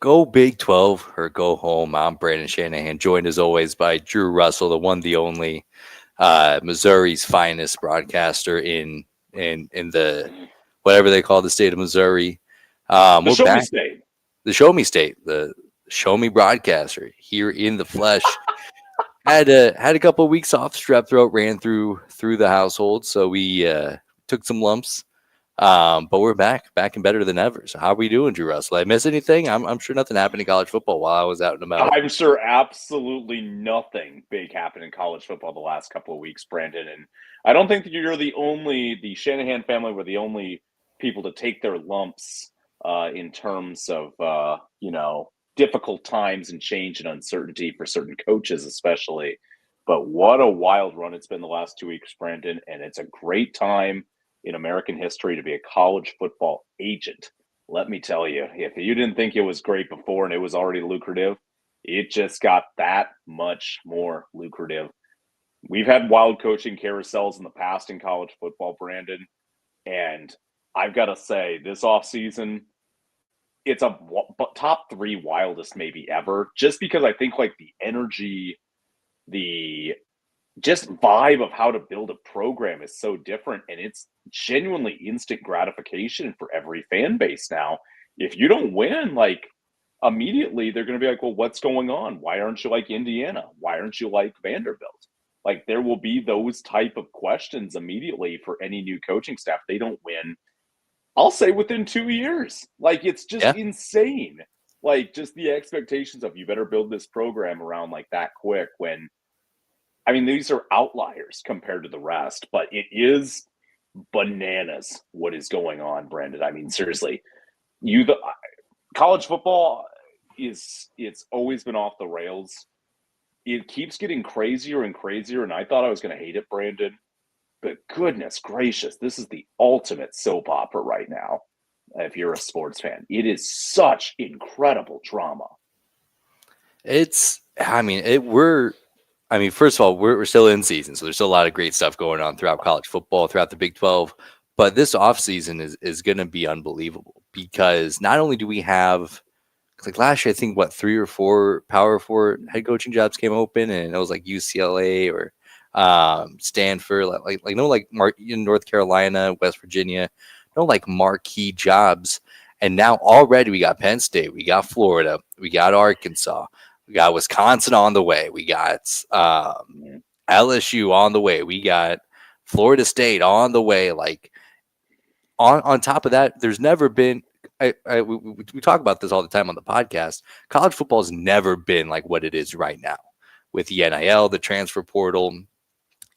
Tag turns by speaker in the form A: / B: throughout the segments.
A: Go Big 12 or go home. I'm Brandon Shanahan, joined as always by Drew Russell, the one, the only Missouri's finest broadcaster in the whatever they call the state of Missouri.
B: The
A: We're
B: show me
A: back,
B: state.
A: the Show Me State, the Show Me broadcaster here in the flesh. Had a couple of weeks off. Strep throat ran through the household, so we took some lumps. But we're back and better than ever. So how are we doing, Drew Russell? I miss anything? I'm sure nothing happened in college football while I was out and about.
B: I'm sure absolutely nothing big happened in college football the last couple of weeks, Brandon. And I don't think that the Shanahan family were the only people to take their lumps in terms of, difficult times and change and uncertainty for certain coaches, especially. But what a wild run it's been the last 2 weeks, Brandon. And it's a great time in American history to be a college football agent. Let me tell you, if you didn't think it was great before and it was already lucrative, it just got that much more lucrative. We've had wild coaching carousels in the past in college football, Brandon, and I've got to say, this offseason, it's a top three wildest maybe ever, just because I think like the energy, the just vibe of how to build a program is so different, and it's genuinely instant gratification for every fan base now. If you don't win, like immediately they're going to be like, well, what's going on? Why aren't you like Indiana? Why aren't you like Vanderbilt? Like there will be those type of questions immediately for any new coaching staff. They don't win, I'll say within 2 years. Like it's just
A: Yeah,
B: insane. Like just the expectations of you better build this program around like that quick when I mean, these are outliers compared to the rest, but it is bananas what is going on, Brandon. I mean, seriously, the college football it's always been off the rails. It keeps getting crazier and crazier, and I thought I was going to hate it, Brandon. But goodness gracious, this is the ultimate soap opera right now. If you're a sports fan, it is such incredible drama.
A: it's. First of all, we're still in season, so there's still a lot of great stuff going on throughout college football, throughout the Big 12. But this offseason is going to be unbelievable because not only do we have, like last year, I think, 3 or 4 Power 4 head coaching jobs came open, and it was like UCLA or Stanford, in North Carolina, West Virginia, no like marquee jobs. And now already we got Penn State, we got Florida, we got Arkansas. We got Wisconsin on the way. We got LSU on the way. We got Florida State on the way. Like on top of that, there's never been. We talk about this all the time on the podcast. College football has never been like what it is right now with the NIL, the transfer portal,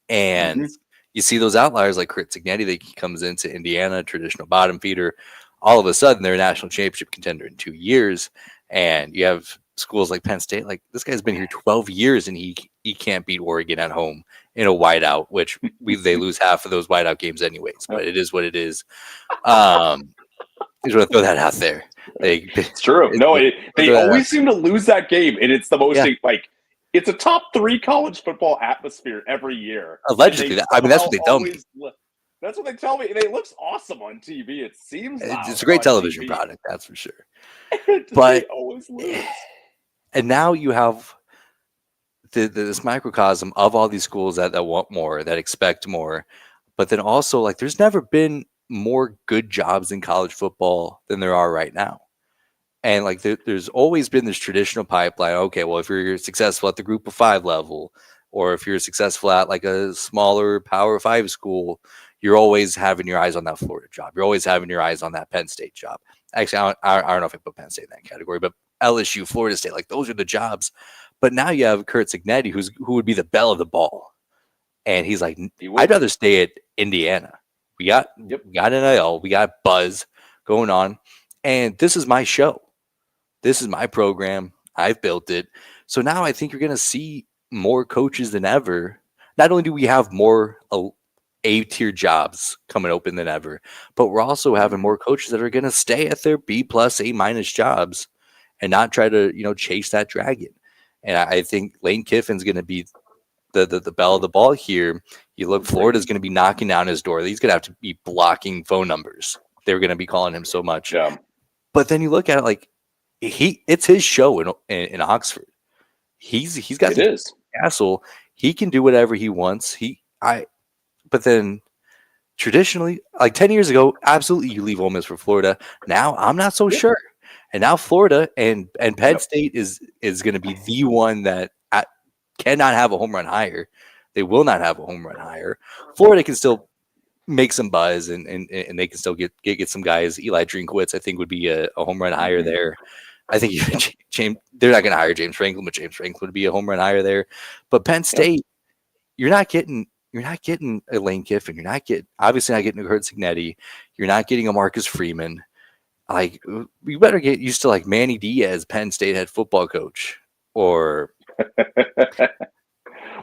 A: and you see those outliers like Kurt Cignetti that comes into Indiana, traditional bottom feeder. All of a sudden, they're a national championship contender in 2 years, and you have schools like Penn State. Like this guy's been here 12 years, and he can't beat Oregon at home in a whiteout, which they lose half of those whiteout games anyways. But it is what it is. I just want to throw that out there.
B: It's true. They always seem to lose that game, and it's the most it's a top 3 college football atmosphere every year.
A: Allegedly, that's what they tell me.
B: That's what they tell me, and it looks awesome on TV. It seems
A: it's a great television product, that's for sure.
B: But they always lose.
A: And now you have this microcosm of all these schools that want more, that expect more, but then also like there's never been more good jobs in college football than there are right now. And like there's always been this traditional pipeline. Okay, well, if you're successful at the group of 5 level, or if you're successful at like a smaller Power 5 school, you're always having your eyes on that Florida job. You're always having your eyes on that Penn State job. Actually, I don't know if I put Penn State in that category, but LSU, Florida State, like those are the jobs. But now you have Kurt Cignetti, who would be the belle of the ball, and he's like, I'd rather stay at Indiana. We got NIL, we got buzz going on, and this is my show. This is my program. I've built it. So now I think you're going to see more coaches than ever. Not only do we have more A-tier jobs coming open than ever, but we're also having more coaches that are going to stay at their B+, A- jobs and not try to, chase that dragon. And I think Lane Kiffin's going to be the belle of the ball here. You look, Florida's going to be knocking down his door. He's going to have to be blocking phone numbers. They're going to be calling him so much.
B: Yeah.
A: But then you look at it like it's his show in Oxford. He's got
B: It
A: the
B: is.
A: castle. He can do whatever he wants. But then traditionally, like 10 years ago, absolutely you leave Ole Miss for Florida. Now I'm not so
B: Yep.
A: sure. And now Florida and Penn
B: Yep.
A: State is going to be the one that cannot have a home run higher. They will not have a home run higher. Florida can still make some buzz and they can still get some guys. Eli Drinkwitz, I think, would be a home run higher
B: Mm-hmm.
A: there. I think James, they're not going to hire James Franklin, but James Franklin would be a home run higher there. But Penn
B: Yep.
A: State, you're not getting a Lane Kiffin. You're not getting obviously not getting a Kurt Signetti. You're not getting a Marcus Freeman. Like you better get used to like Manny Diaz, Penn State head football coach, or Pat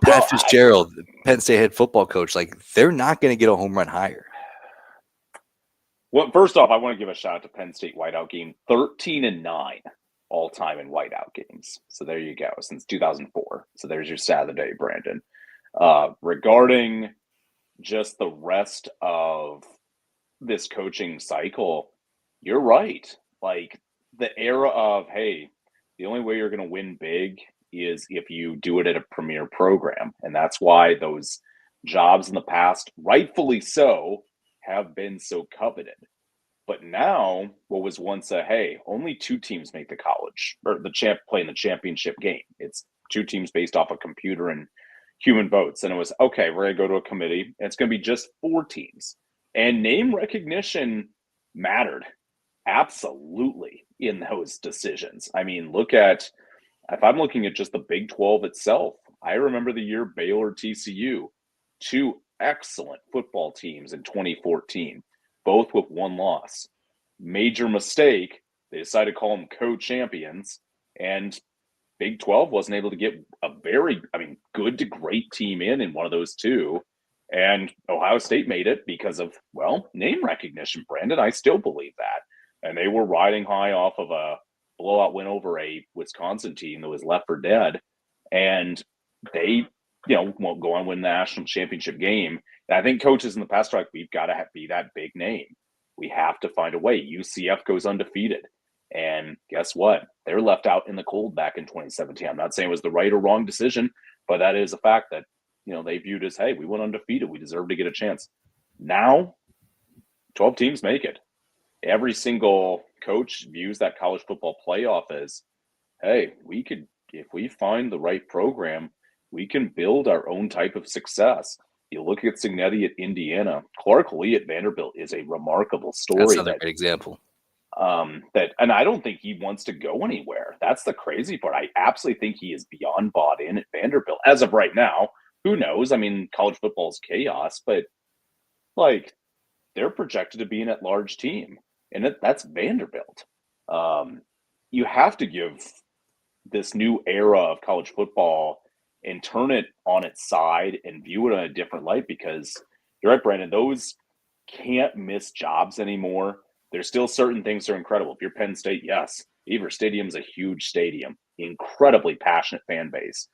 B: Well,
A: Fitzgerald, Penn State head football coach. Like they're not going to get a home run higher.
B: well, first off, I want to give a shout out to Penn State whiteout game, 13-9 all time in whiteout games. So there you go, since 2004. So there's your stat of the day, Brandon. Regarding just the rest of this coaching cycle, you're right. Like the era of, hey, the only way you're going to win big is if you do it at a premier program. And that's why those jobs in the past, rightfully so, have been so coveted. But now, what was once a hey, only two teams make the college or the champ play in the championship game. It's two teams based off a computer and human votes. And it was okay, we're going to go to a committee. And it's going to be just four teams. And name recognition mattered absolutely in those decisions. I mean, look at if I'm looking at just the Big 12 itself, I remember the year Baylor TCU, two excellent football teams in 2014, both with one loss. Major mistake. They decided to call them co-champions, and Big 12 wasn't able to get a very, I mean, good to great team in one of those two. And Ohio State made it because of, well, name recognition, Brandon. I still believe that. And they were riding high off of a blowout win over a Wisconsin team that was left for dead. And they, won't go on and win the national championship game. And I think coaches in the past are like, we've got to be that big name. We have to find a way. UCF goes undefeated. And guess what? They're left out in the cold back in 2017. I'm not saying it was the right or wrong decision, but that is a fact that, they viewed as, hey, we went undefeated. We deserve to get a chance. Now, 12 teams make it. Every single coach views that college football playoff as, hey, we could, if we find the right program, we can build our own type of success. You look at Signetti at Indiana, Clark Lee at Vanderbilt is a remarkable
A: That's
B: story
A: another
B: that
A: great example.
B: and I don't think he wants to go anywhere. That's the crazy part. I absolutely think he is beyond bought in at Vanderbilt as of right now. Who knows? I mean, college football is chaos, but like they're projected to be an at-large team, and that's Vanderbilt. Um, you have to give this new era of college football and turn it on its side and view it in a different light because you're right, Brandon. Those can't miss jobs anymore. There's still certain things that are incredible. If you're Penn State, yes, Beaver Stadium's a huge stadium, incredibly passionate fan base.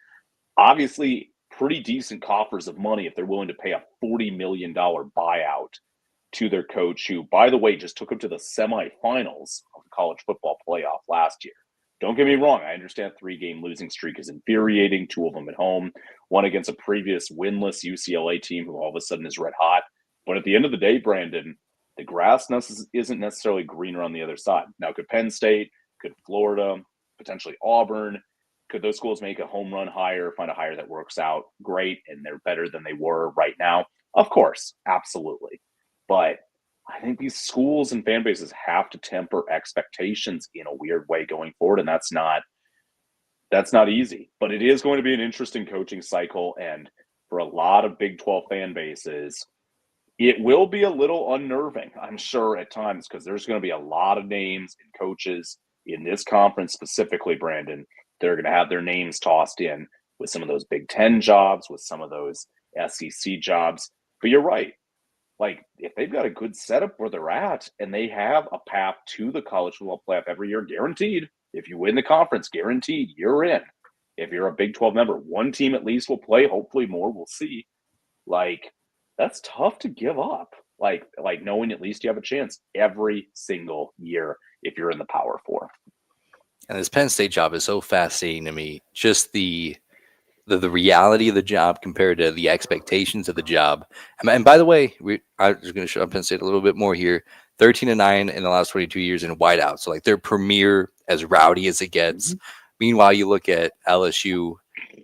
B: Obviously, pretty decent coffers of money if they're willing to pay a $40 million buyout to their coach, who, by the way, just took them to the semifinals of the college football playoff last year. Don't get me wrong. I understand 3-game losing streak is infuriating, two of them at home, one against a previous winless UCLA team who all of a sudden is red hot. But at the end of the day, Brandon, the grass isn't necessarily greener on the other side. Now, could Penn State, could Florida, potentially Auburn, could those schools make a home run hire, find a hire that works out? Great, and they're better than they were right now? Of course, absolutely. But I think these schools and fan bases have to temper expectations in a weird way going forward, and that's not easy. But it is going to be an interesting coaching cycle, and for a lot of Big 12 fan bases, it will be a little unnerving, I'm sure, at times, because there's going to be a lot of names and coaches in this conference specifically, Brandon. They're going to have their names tossed in with some of those Big Ten jobs, with some of those SEC jobs. But you're right. Like, if they've got a good setup where they're at and they have a path to the college football playoff every year, guaranteed, if you win the conference, guaranteed, you're in. If you're a Big 12 member, one team at least will play, hopefully more, we'll see. Like, that's tough to give up. Like knowing at least you have a chance every single year if you're in the Power Four.
A: And this Penn State job is so fascinating to me. Just the reality of the job compared to the expectations of the job. And by the way, I'm just going to show up Penn State a little bit more here. 13-9 in the last 22 years in whiteout. So like they're premier, as rowdy as it gets.
B: Mhm.
A: Meanwhile, you look at LSU,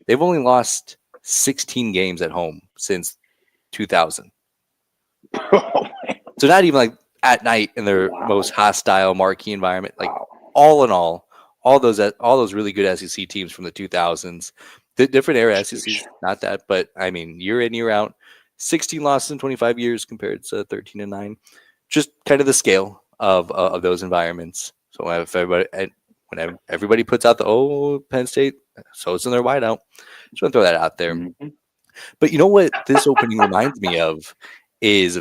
A: they've only lost 16 games at home since 2000. So not even like at night in their most
B: Wow.
A: hostile marquee environment. Like
B: Wow.
A: all in all those really good SEC teams from the 2000s, the different era
B: Sheesh.
A: SECs, not that, but I mean year in year out, 16 losses in 25 years compared to 13-9. Just kind of the scale of those environments. So if everybody puts out the Penn State, so it's in their whiteout. Just want to throw that out there.
B: Mhm.
A: But you know what this opening reminds me of is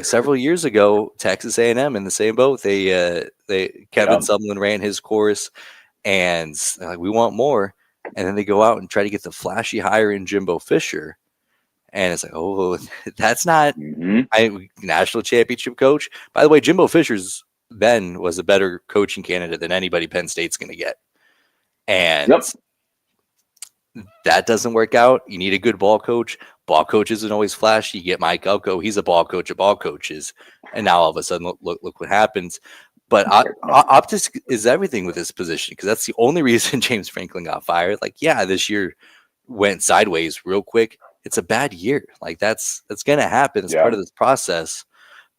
A: several years ago, Texas A&M in the same boat. They Kevin
B: Yeah.
A: Sumlin ran his course, and they're like, we want more. And then they go out and try to get the flashy hire in Jimbo Fisher, and it's like, oh, that's not
B: Mhm.
A: national championship coach. By the way, Jimbo Fisher's then was a better coaching candidate than anybody Penn State's going to get, and
B: Yep.
A: that doesn't work out. You need a good ball coach. Ball coach isn't always flashy. You get Mike Elko. He's a ball coach of ball coaches. And now all of a sudden, look what happens. But optics is everything with this position because that's the only reason James Franklin got fired. Like, yeah, this year went sideways real quick. It's a bad year. Like that's going to happen. It's part
B: Yeah.
A: of this process.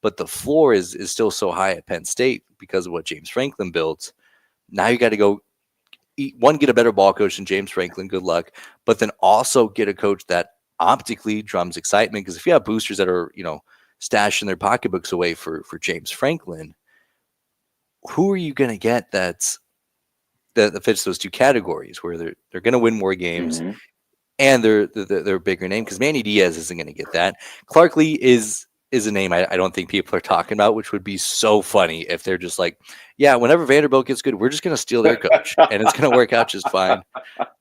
A: But the floor is still so high at Penn State because of what James Franklin built. Now you got to go get a better ball coach than James Franklin. Good luck. But then also get a coach that optically drums excitement. Because if you have boosters that are, stashing their pocketbooks away for James Franklin, who are you going to get that fits those two categories where they're going to win more games
B: Mhm.
A: and they're a bigger name? Because Manny Diaz isn't going to get that. Clark Lee is a name I don't think people are talking about, which would be so funny if they're just like, yeah, whenever Vanderbilt gets good, we're just going to steal their coach and it's going to work out just fine.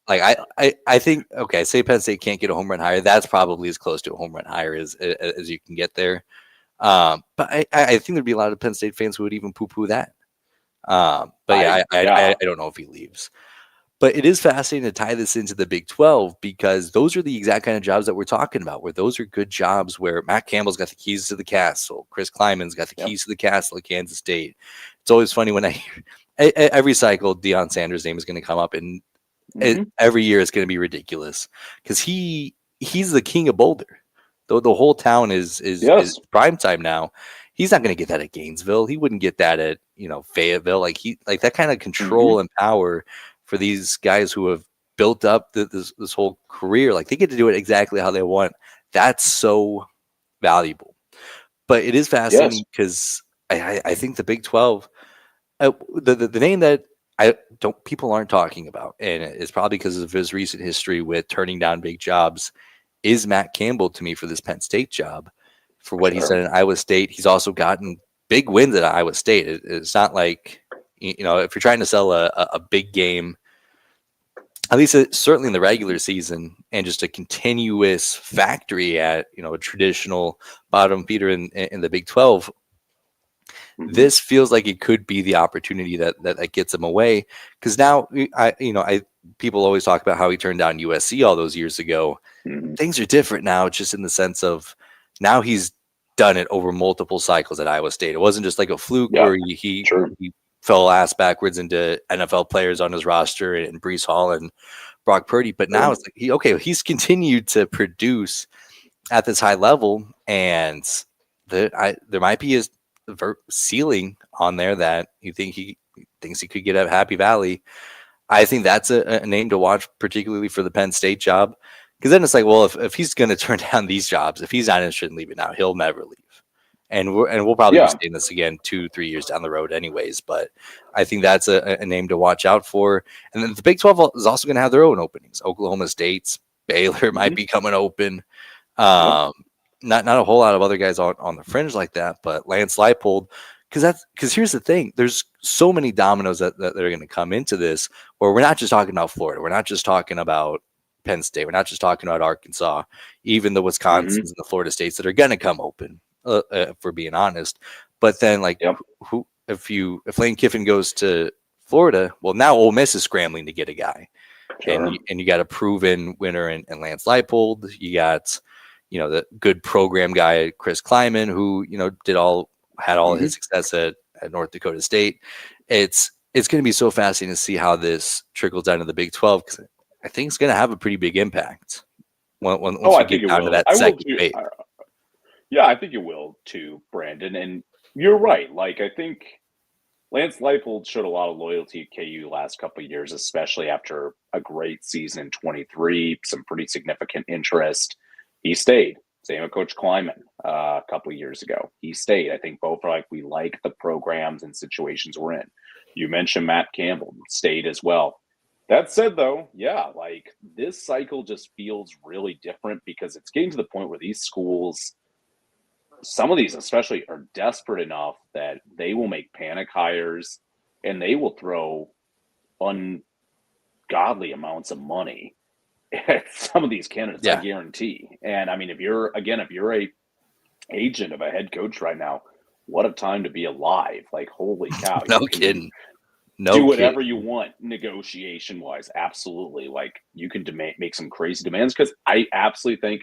A: Like I think, okay, say Penn State can't get a home run hire. That's probably as close to a home run hire as you can get there. But I think there'd be a lot of Penn State fans who would even poo poo that. But yeah,
B: Yeah.
A: I don't know if he leaves. But it is fascinating to tie this into the Big 12 because those are the exact kind of jobs that we're talking about, where those are good jobs where Matt Campbell's got the keys to the castle. Chris Kleiman's got the
B: Yep.
A: keys to the castle at Kansas State. It's always funny when every cycle, Deion Sanders' name is going to come up, and
B: Mhm.
A: every year it's going to be ridiculous because he's the king of Boulder. The whole town is
B: Yes.
A: prime time now. He's not going to get that at Gainesville. He wouldn't get that at Fayetteville. Like that kind of control
B: Mhm.
A: and power for these guys who have built up this whole career. Like they get to do it exactly how they want. That's so valuable. But it is
B: Yes.
A: fascinating because I think the Big 12, the name that I don't people aren't talking about, and it's probably because of his recent history with turning down big jobs, is Matt Campbell to me for this Penn State job, for
B: For
A: what he's done
B: sure.
A: in Iowa State. He's also gotten big wins at Iowa State. It's not like if you're trying to sell a big game, at least certainly in the regular season, and just a continuous factory at a traditional bottom feeder in the Big 12.
B: Mhm.
A: This feels like it could be the opportunity that gets him away because now I people always talk about how he turned down USC all those years ago.
B: Mhm.
A: Things are different now, just in the sense of now he's done it over multiple cycles at Iowa State. It wasn't just like a fluke
B: Yeah.
A: where
B: True.
A: he fell ass backwards into NFL players on his roster and Brees Hall and Brock Purdy, but now
B: True.
A: it's like he's continued to produce at this high level, and there might be a ceiling on there that you think he thinks he could get at Happy Valley. I think that's a name to watch, particularly for the Penn State job, because then it's like, well, if he's going to turn down these jobs, if he's not interested in leaving now, he'll never leave. And we'll probably be
B: Yeah.
A: saying this again 2-3 years down the road, anyways. But I think that's a name to watch out for. And then the Big 12 is also going to have their own openings. Oklahoma State's, Baylor might
B: Mhm.
A: be coming open.
B: Yep.
A: Um, not a whole lot of other guys on the fringe like that, but Lance Leipold, because here's the thing: there's so many dominoes that are going to come into this, where we're not just talking about Florida, we're not just talking about Penn State, we're not just talking about Arkansas, even the
B: Mhm.
A: Wisconsins and the Florida States that are going to come open, if we're being honest. But then, like,
B: Yep.
A: who if Lane Kiffin goes to Florida. Well, now Ole Miss is scrambling to get a guy,
B: Sure.
A: and you got a proven winner in Lance Leipold. You got, the good program guy Chris Kleiman, who had all
B: Hmm.
A: his success at North Dakota State. It's going to be so fascinating to see how this trickles down to the Big 12, because I think it's going to have a pretty big impact
B: Oh,
A: once we
B: I
A: get
B: think it
A: down to
B: will.
A: that
B: I will
A: second
B: too.
A: phase.
B: Yeah, I think it will too, Brandon. And you're right. Like, I think Lance Leipold showed a lot of loyalty at KU last couple of years, especially after a great season in 23, some pretty significant interest. He stayed. Same with Coach Kleiman a couple of years ago. He stayed. I think both are like, we like the programs and situations we're in. You mentioned Matt Campbell stayed as well. That said, though, yeah, like this cycle just feels really different because it's getting to the point where these schools, some of these especially, are desperate enough that they will make panic hires and they will throw ungodly amounts of money at some of these candidates, I
A: Yeah,
B: guarantee. And I mean, if you're a agent of a head coach right now, what a time to be alive. Like, holy cow,
A: no
B: you can
A: kidding, no
B: do whatever
A: kidding.
B: you want negotiation wise. Absolutely. Like, you can make some crazy demands because I absolutely think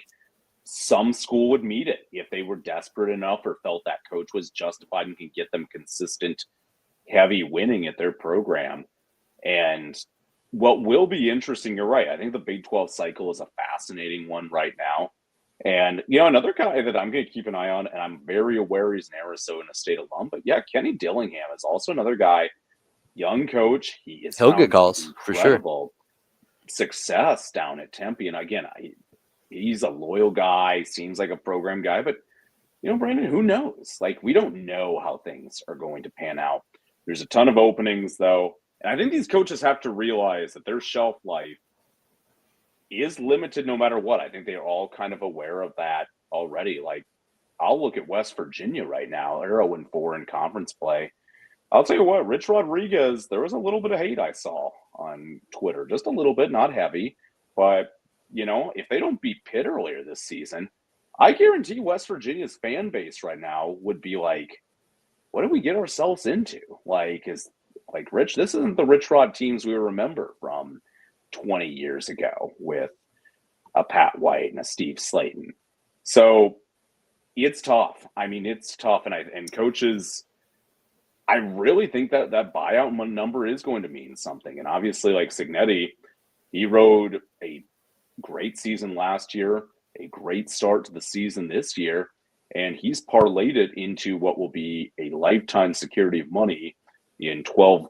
B: some school would meet it if they were desperate enough or felt that coach was justified and can get them consistent, heavy winning at their program. And what will be interesting, you're right. I think the Big 12 cycle is a fascinating one right now. And, another guy that I'm going to keep an eye on, and I'm very aware he's an Arizona State alum, but yeah, Kenny Dillingham is also another guy, young coach. He has
A: He'll get
B: found
A: calls for sure.
B: incredible success down at Tempe. And again, he's a loyal guy, seems like a program guy, but Brandon, who knows? Like, we don't know how things are going to pan out. There's a ton of openings, though. And I think these coaches have to realize that their shelf life is limited no matter what. I think they're all kind of aware of that already. Like, I'll look at West Virginia right now. They're 0-4 in conference play. I'll tell you what, Rich Rodriguez, there was a little bit of hate I saw on Twitter. Just a little bit, not heavy. But, if they don't beat Pitt earlier this season, I guarantee West Virginia's fan base right now would be like, what did we get ourselves into? Rich, this isn't the Rich Rod teams we remember from 20 years ago with a Pat White and a Steve Slayton. So it's tough. I mean, it's tough. And coaches, I really think that buyout number is going to mean something. And obviously, like Signetti, he rode a great season last year, a great start to the season this year, and he's parlayed it into what will be a lifetime security of money in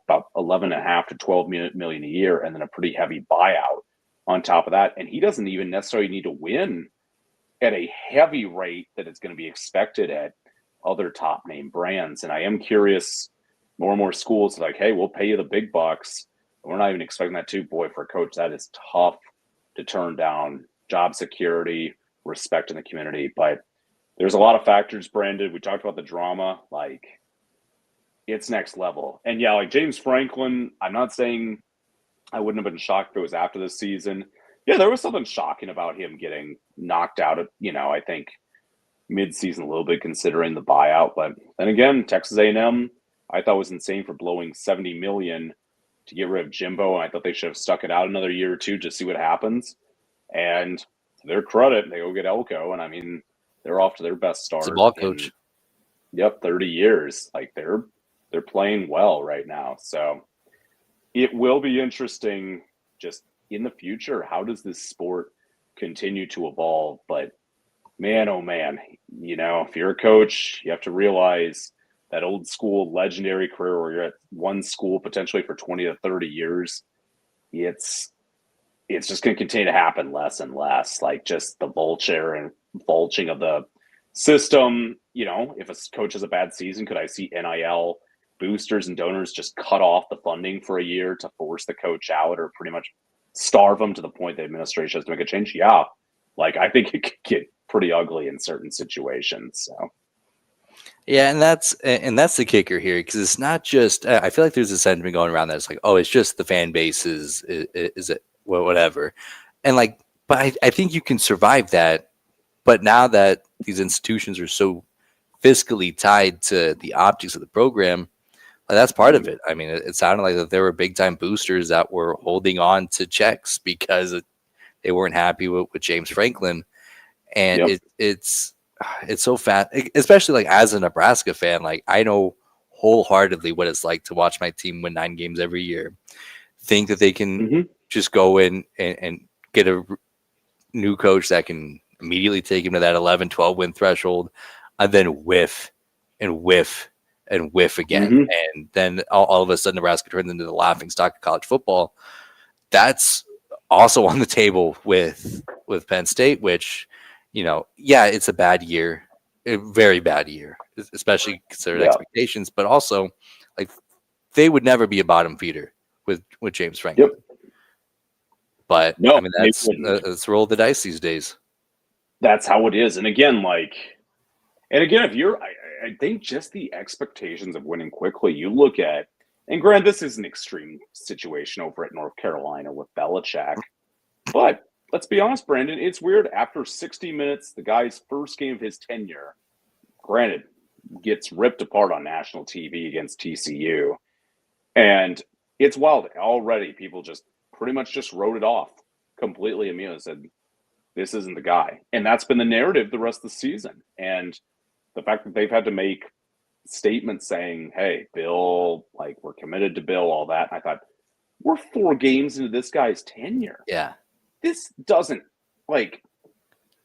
B: about 11 and a half to 12 million a year, and then a pretty heavy buyout on top of that. And he doesn't even necessarily need to win at a heavy rate that it's going to be expected at other top name brands. And I am curious, more and more schools are like, hey, we'll pay you the big bucks. We're not even expecting that too. Boy, for a coach, that is tough to turn down. Job security, respect in the community. But there's a lot of factors, Brandon. We talked about the drama. Like, it's next level. And yeah, like James Franklin, I'm not saying I wouldn't have been shocked if it was after this season. Yeah, there was something shocking about him getting knocked out I think mid-season a little bit considering the buyout. But then again, Texas A&M, I thought was insane for blowing $70 million to get rid of Jimbo. And I thought they should have stuck it out another year or two to see what happens. And to their credit, they go get Elko. And I mean, they're off to their best
A: It's a
B: start
A: ball
B: in,
A: coach.
B: 30 years. Like, they're playing well right now. So it will be interesting just in the future. How does this sport continue to evolve? But man, oh man, if you're a coach, you have to realize that old school legendary career where you're at one school potentially for 20 to 30 years, it's just going to continue to happen less and less. Like, just the vulching of the system. If a coach has a bad season, could I see NIL boosters and donors just cut off the funding for a year to force the coach out, or pretty much starve them to the point the administration has to make a change? Yeah. Like, I think it could get pretty ugly in certain situations. So
A: Yeah, and that's the kicker here, because it's not just. I feel like there's a sentiment going around that it's like, oh, it's just the fan base is it, well, whatever, and like, but I think you can survive that. But now that these institutions are so fiscally tied to the optics of the program, That's part of
B: Mhm.
A: it. I mean, it sounded like that there were big time boosters that were holding on to checks because they weren't happy with James Franklin, and
B: Yep.
A: it's so fat, especially like as a Nebraska fan. Like I know wholeheartedly what it's like to watch my team win 9 games every year. Think that they can
B: Hmm.
A: just go in and get a new coach that can immediately take him to that 11, 12 win threshold, and then whiff and whiff and whiff again.
B: Hmm.
A: And then all of a sudden, Nebraska turns into the laughing stock of college football. That's also on the table with Penn State, which, yeah, it's a bad year, a very bad year, especially considered
B: Yeah.
A: expectations, but also like they would never be a bottom feeder with James
B: Yep.
A: Franklin. But I
B: No,
A: mean,
B: they wouldn't.
A: that's roll of the dice these days.
B: That's how it is. And again, if you're, I think just the expectations of winning quickly, you look at, and granted, this is an extreme situation over at North Carolina with Belichick, but let's be honest, Brandon, it's weird. After 60 minutes, the guy's first game of his tenure, granted, gets ripped apart on national TV against TCU. And it's wild. Already, people just pretty much just wrote it off completely immune and said, this isn't the guy. And that's been the narrative the rest of the season. And the fact that they've had to make statements saying, hey, Bill, like, we're committed to Bill, all that. I thought, we're 4 games into this guy's tenure.
A: Yeah.
B: This doesn't, like,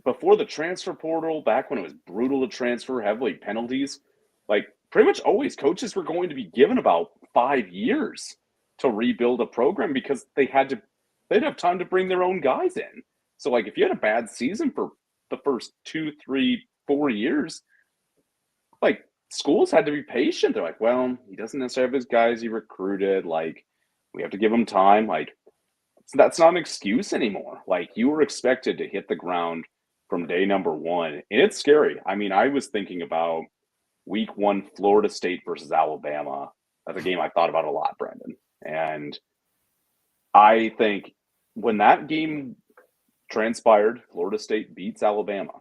B: before the transfer portal, back when it was brutal to transfer, heavily penalties, like, pretty much always coaches were going to be given about 5 years to rebuild a program because they'd have time to bring their own guys in. So, like, if you had a bad season for the first 2, 3, 4 years, like, schools had to be patient. They're like, well, he doesn't necessarily have his guys he recruited. Like, we have to give him time. Like, that's not an excuse anymore. Like, you were expected to hit the ground from day number one. And it's scary. I mean, I was thinking about week one, Florida State versus Alabama. That's a game I thought about a lot, Brendan. And I think when that game transpired, Florida State beats Alabama.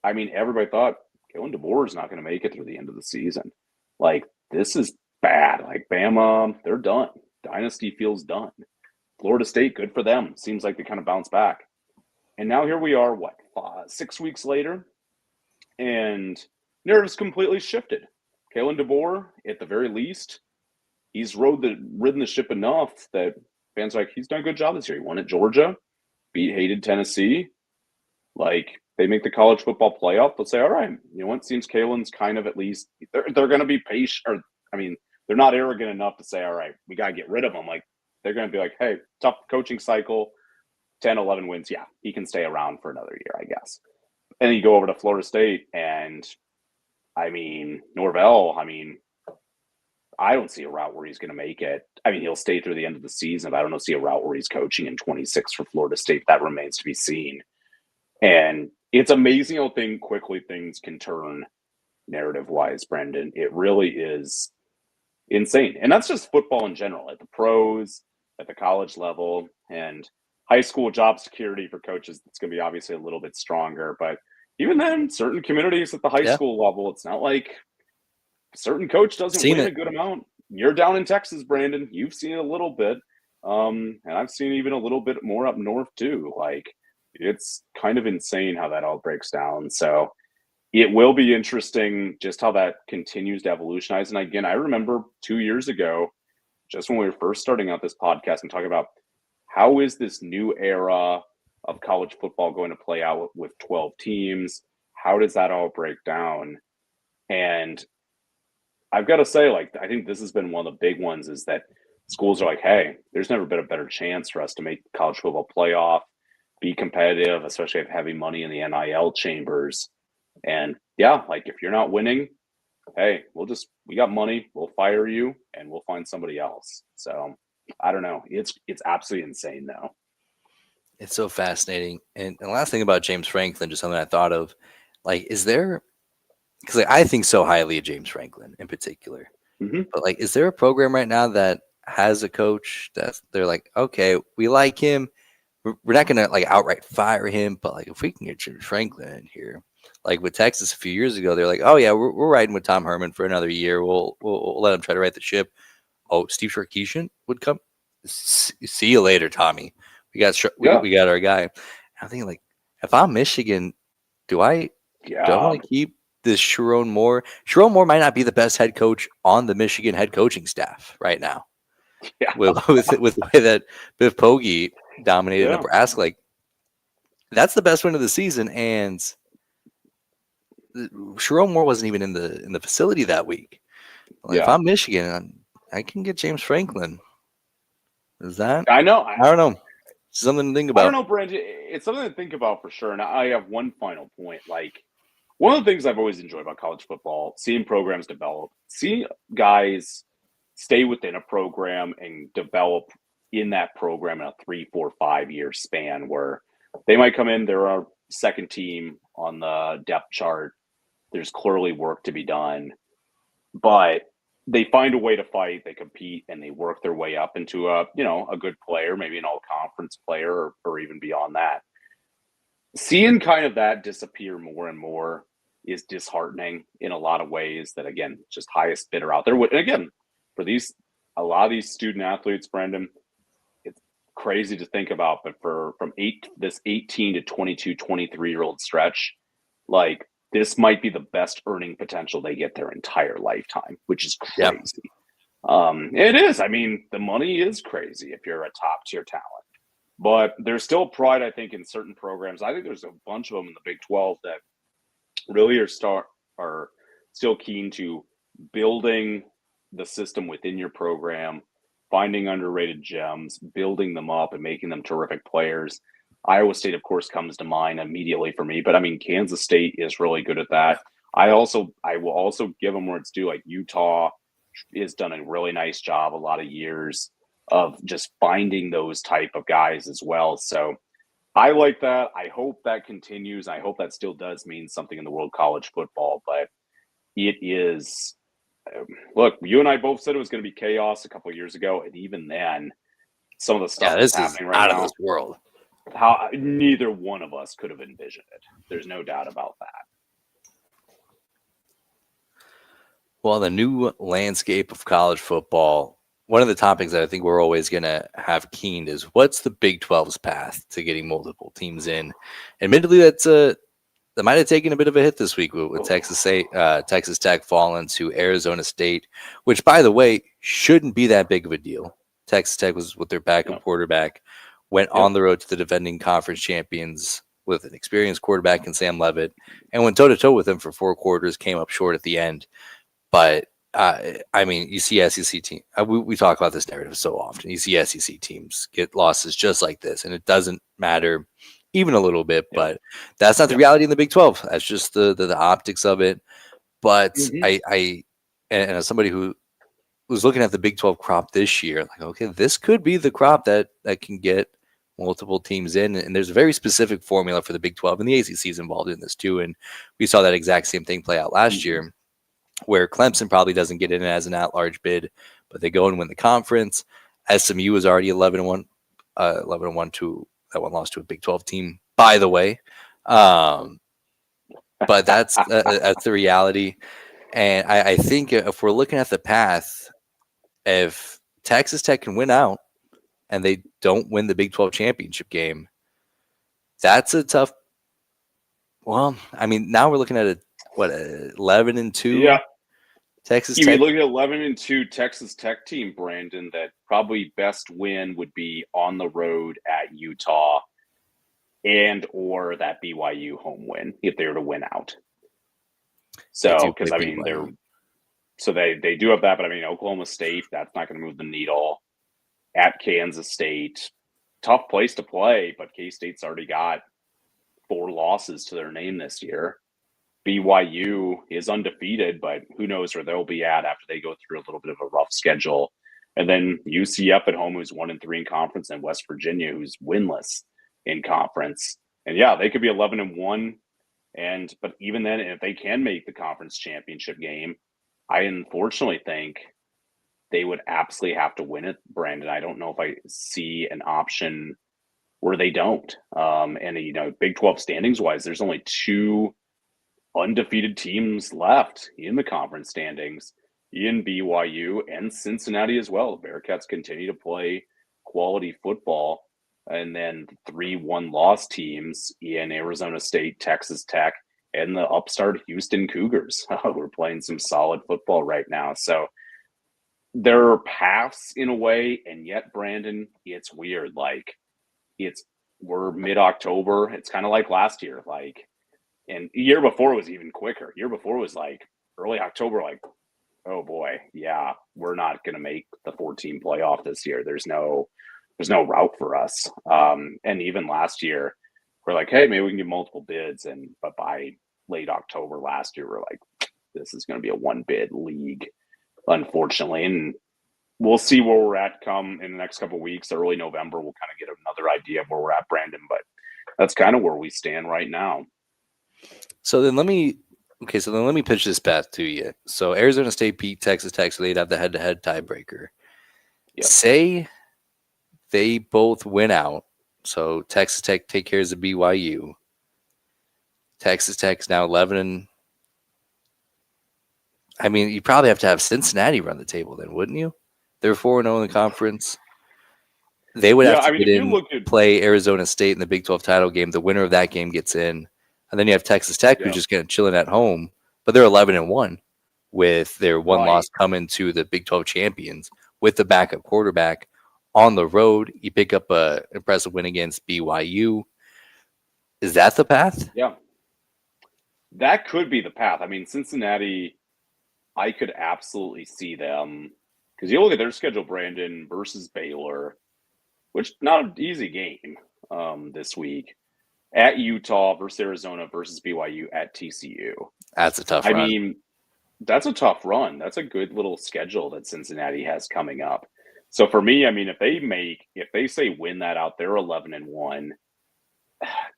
B: I mean, everybody thought Kalen DeBoer is not going to make it through the end of the season. Like, this is bad. Like, Bama, they're done. Dynasty feels done. Florida State, good for them. Seems like they kind of bounced back. And now here we are, 6 weeks later, and narrative's completely shifted. Kalen DeBoer, at the very least, he's ridden the ship enough that fans are like, he's done a good job this year. He won at Georgia, beat hated Tennessee. Like, they make the college football playoff, they'll say, all right, you know what? Seems Kalen's kind of at least they're going to be patient. Or I mean, they're not arrogant enough to say, all right, we got to get rid of him. Like, they're going to be like, hey, tough coaching cycle, 10, 11 wins. Yeah, he can stay around for another year, I guess. And then you go over to Florida State, and I mean, Norvell, I mean, I don't see a route where he's going to make it. I mean, he'll stay through the end of the season, but I don't see a route where he's coaching in 26 for Florida State. That remains to be seen. And it's amazing how quickly things can turn narrative wise, Brendan. It really is insane. And that's just football in general, at the pros, at the college level, and high school job security for coaches. That's going to be obviously a little bit stronger. But even then, certain communities at the high
A: Yeah.
B: school level, it's not like a certain coach doesn't
A: Seen
B: win a
A: it.
B: good amount. You're down in Texas, Brandon. You've seen it a little bit. And I've seen even a little bit more up north too. Like, it's kind of insane how that all breaks down. So it will be interesting just how that continues to evolutionize. And again, I remember 2 years ago, just when we were first starting out this podcast and talking about how is this new era of college football going to play out with 12 teams? How does that all break down? And I've got to say, like, I think this has been one of the big ones is that schools are like, hey, there's never been a better chance for us to make the college football playoff, be competitive, especially have heavy money in the NIL chambers. And yeah, like, if you're not winning, hey, we got money, we'll fire you and we'll find somebody else. So I don't know. It's absolutely insane though.
A: It's so fascinating. And the last thing about James Franklin, just something I thought of, like, is there, because like, I think so highly of James Franklin in particular,
B: Mm-hmm.
A: but like, is there a program right now that has a coach that they're like, okay, we like him. We're not going to like outright fire him, but like, if we can get James Franklin in here, Like with Texas a few years ago, they're like, "Oh yeah, we're riding with Tom Herman for another year. We'll let him try to right the ship." Oh, Steve Sarkisian would come. See you later, Tommy.
B: Yeah,
A: We got our guy. I'm thinking like, if I'm Michigan, do I want
B: yeah,
A: to keep this Sharon Moore? Sharon Moore might not be the best head coach on the Michigan head coaching staff right now.
B: yeah,
A: With the way that Biff Poggi dominated
B: yeah,
A: Nebraska, like that's the best win of the season, and Sharon Moore wasn't even in the facility that week. Like if
B: yeah.
A: I'm Michigan, I can get James Franklin. Is that?
B: I know.
A: I don't know. Something to think
B: I don't
A: about.
B: know, Brent. It's something to think about for sure. And I have one final point. Like one of the things I've always enjoyed about college football, seeing programs develop, seeing guys stay within a program and develop in that program in a 3, 4, 5 year span where they might come in, they're a second team on the depth chart. There's clearly work to be done, but they find a way to fight, they compete, and they work their way up into a good player, maybe an all conference player or even beyond that. Seeing kind of that disappear more and more is disheartening in a lot of ways. That again, just highest bidder out there. And again, for these a lot of these student athletes, Brendan, it's crazy to think about, but for from this 18 to 22, 23-year old stretch, like this might be the best earning potential they get their entire lifetime, which is
A: Yeah.
B: crazy. It is. I mean, the money is crazy if you're a top tier talent. But there's still pride, I think, in certain programs. I think there's a bunch of them in the Big 12 that really are still keen to building the system within your program, finding underrated gems, building them up, and making them terrific players. Iowa State, of course, comes to mind immediately for me, but I mean, Kansas State is really good at that. I will also give them where it's due. Like Utah has done a really nice job a lot of years of just finding those type of guys as well. So I like that. I hope that continues. I hope that still does mean something in the world of college football, but it is. Look, you and I both said it was going to be chaos a couple of years ago, and even then, some of the
A: Yeah,
B: stuff that's
A: this is
B: happening right
A: out of this
B: now,
A: world.
B: how neither one of us could have envisioned it. There's no doubt about that.
A: Well, the new landscape of college football, one of the topics that I think we're always going to have keened is what's the Big 12's path to getting multiple teams in? Admittedly, that might have taken a bit of a hit this week with Texas Tech falling to Arizona State, which, by the way, shouldn't be that big of a deal. Texas Tech was with their backup
B: Yep.
A: quarterback, went
B: Yep.
A: on the road to the defending conference champions with an experienced quarterback in Sam Levitt, and went toe to toe with them for 4 quarters, came up short at the end. But I mean, you see SEC team. We talk about this narrative so often. You see SEC teams get losses just like this, and it doesn't matter even a little bit.
B: Yep.
A: But that's not the
B: Yep.
A: reality in the Big 12. That's just the optics of it. But
B: Mm-hmm.
A: And as somebody who was looking at the Big 12 crop this year, like, okay, this could be the crop that can get multiple teams in. And there's a very specific formula for the Big 12, and the ACC is involved in this too. And we saw that exact same thing play out last
B: Mm-hmm.
A: year, where Clemson probably doesn't get in as an at-large bid, but they go and win the conference. SMU is already 11-1, 11-1 to that one loss to a Big 12 team, by the way. But that's the reality. And I think if we're looking at the path, if Texas Tech can win out and they don't win the Big 12 championship game, that's a tough. Well, I mean, now we're looking at 11-2
B: Yeah.
A: Texas
B: You'd be
A: Tech.
B: looking at 11-2 Texas Tech team, Brandon, that probably best win would be on the road at Utah and or that BYU home win if they were to win out.
A: They
B: So,
A: do
B: because
A: play
B: I mean,
A: BYU.
B: they do have that, but I mean, Oklahoma State, that's not going to move the needle. At Kansas State, tough place to play, but K State's already got 4 losses to their name this year. BYU is undefeated, but who knows where they'll be at after they go through a little bit of a rough schedule. And then UCF at home, who's 1-3 in conference, and West Virginia, who's winless in conference. And yeah, they could be 11-1. But even then, if they can make the conference championship game, I unfortunately think they would absolutely have to win it, Brandon. I don't know if I see an option where they don't. And Big 12 standings wise, there's only two undefeated teams left in the conference standings in BYU and Cincinnati as well. The Bearcats continue to play quality football. And then 3 1-loss teams in Arizona State, Texas Tech, and the upstart Houston Cougars. We're playing some solid football right now. So there are paths in a way, and yet, Brandon, it's weird. Like, we're mid-October. It's kind of like last year. Like, and the year before was even quicker. Year before was like early October, like, oh boy, yeah, we're not going to make the 14 playoff this year. There's no route for us. And even last year, we're like, hey, maybe we can get multiple bids. But by late October last year, we're like, this is going to be a one bid league, unfortunately. And we'll see where we're at come in the next couple of weeks. Early November, we'll kind of get another idea of where we're at, Brandon. But that's kind of where we stand right now.
A: So then let me pitch this path to you. So Arizona State beat Texas Tech, so they'd have the head-to-head tiebreaker.
B: Yep.
A: Say they both win out. So Texas Tech take care of the BYU. Texas Tech's now 11 and I mean, you probably have to have Cincinnati run the table then, wouldn't you? They're 4-0 in the conference. They would have to get in, play Arizona State in the Big 12 title game. The winner of that game gets in. And then you have Texas Tech, who's just kind of chilling at home, but they're 11-1 with their one loss coming to the Big 12 champions with the backup quarterback on the road. You pick up a impressive win against BYU. Is that the path?
B: Yeah, that could be the path. I mean, Cincinnati, I could absolutely see them because you look at their schedule, Brandon, versus Baylor, which not an easy game this week. At Utah versus Arizona versus BYU at TCU.
A: That's a tough run.
B: I mean, that's a tough run. That's a good little schedule that Cincinnati has coming up. So for me, I mean, if they say win that out, they're 11-1.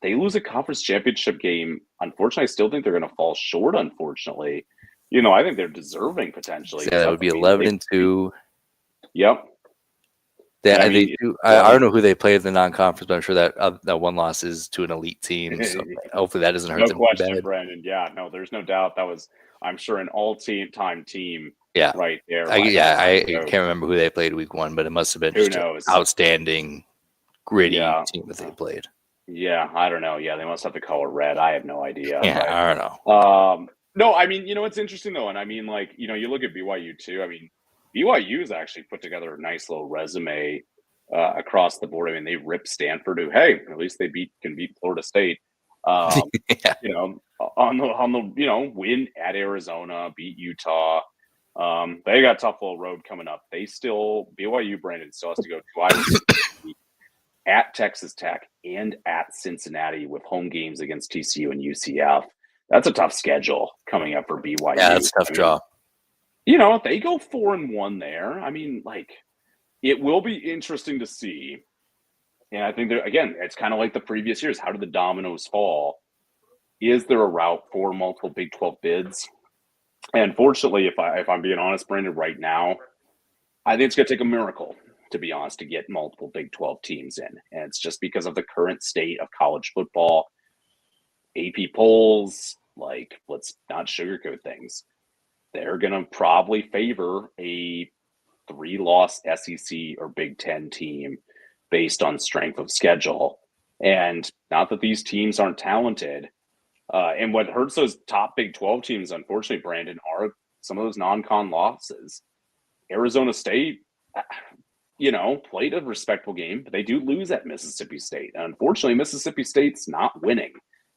B: They lose a conference championship game. Unfortunately, I still think they're going to fall short. Unfortunately, I think they're deserving potentially.
A: Yeah, that would be 11-2.
B: Yep.
A: I don't know who they played in the non-conference, but I'm sure that one loss is to an elite team. So hopefully that doesn't hurt them.
B: No question, Brandon. Yeah, no, there's no doubt that was, I'm sure, an all-time team.
A: Yeah,
B: right there.
A: I can't remember who they played week 1, but it must have been just an outstanding, gritty team that they played.
B: Yeah, I don't know. Yeah, they must have the color red. I have no idea.
A: Yeah, I don't know.
B: No, I mean, it's interesting though, and I mean, like, you look at BYU too. I mean, BYU's actually put together a nice little resume across the board. I mean, they ripped Stanford, who, hey, at least they can beat Florida State. On the win at Arizona, beat Utah. They got a tough little road coming up. BYU, Brandon, still has to go twice at Texas Tech and at Cincinnati with home games against TCU and UCF. That's a tough schedule coming up for BYU.
A: Yeah, that's a tough draw.
B: If they go 4-1 there, I mean, like, it will be interesting to see. And I think again, it's kind of like the previous years. How did the dominoes fall? Is there a route for multiple Big 12 bids? And fortunately, if I'm being honest, Brandon, right now, I think it's going to take a miracle, to be honest, to get multiple Big 12 teams in. And it's just because of the current state of college football. AP polls, like, let's not sugarcoat things. They're going to probably favor a 3-loss SEC or Big 10 team based on strength of schedule. And not that these teams aren't talented. And what hurts those top Big 12 teams, unfortunately, Brandon, are some of those non-con losses. Arizona State, played a respectable game, but they do lose at Mississippi State. And unfortunately, Mississippi State's not winning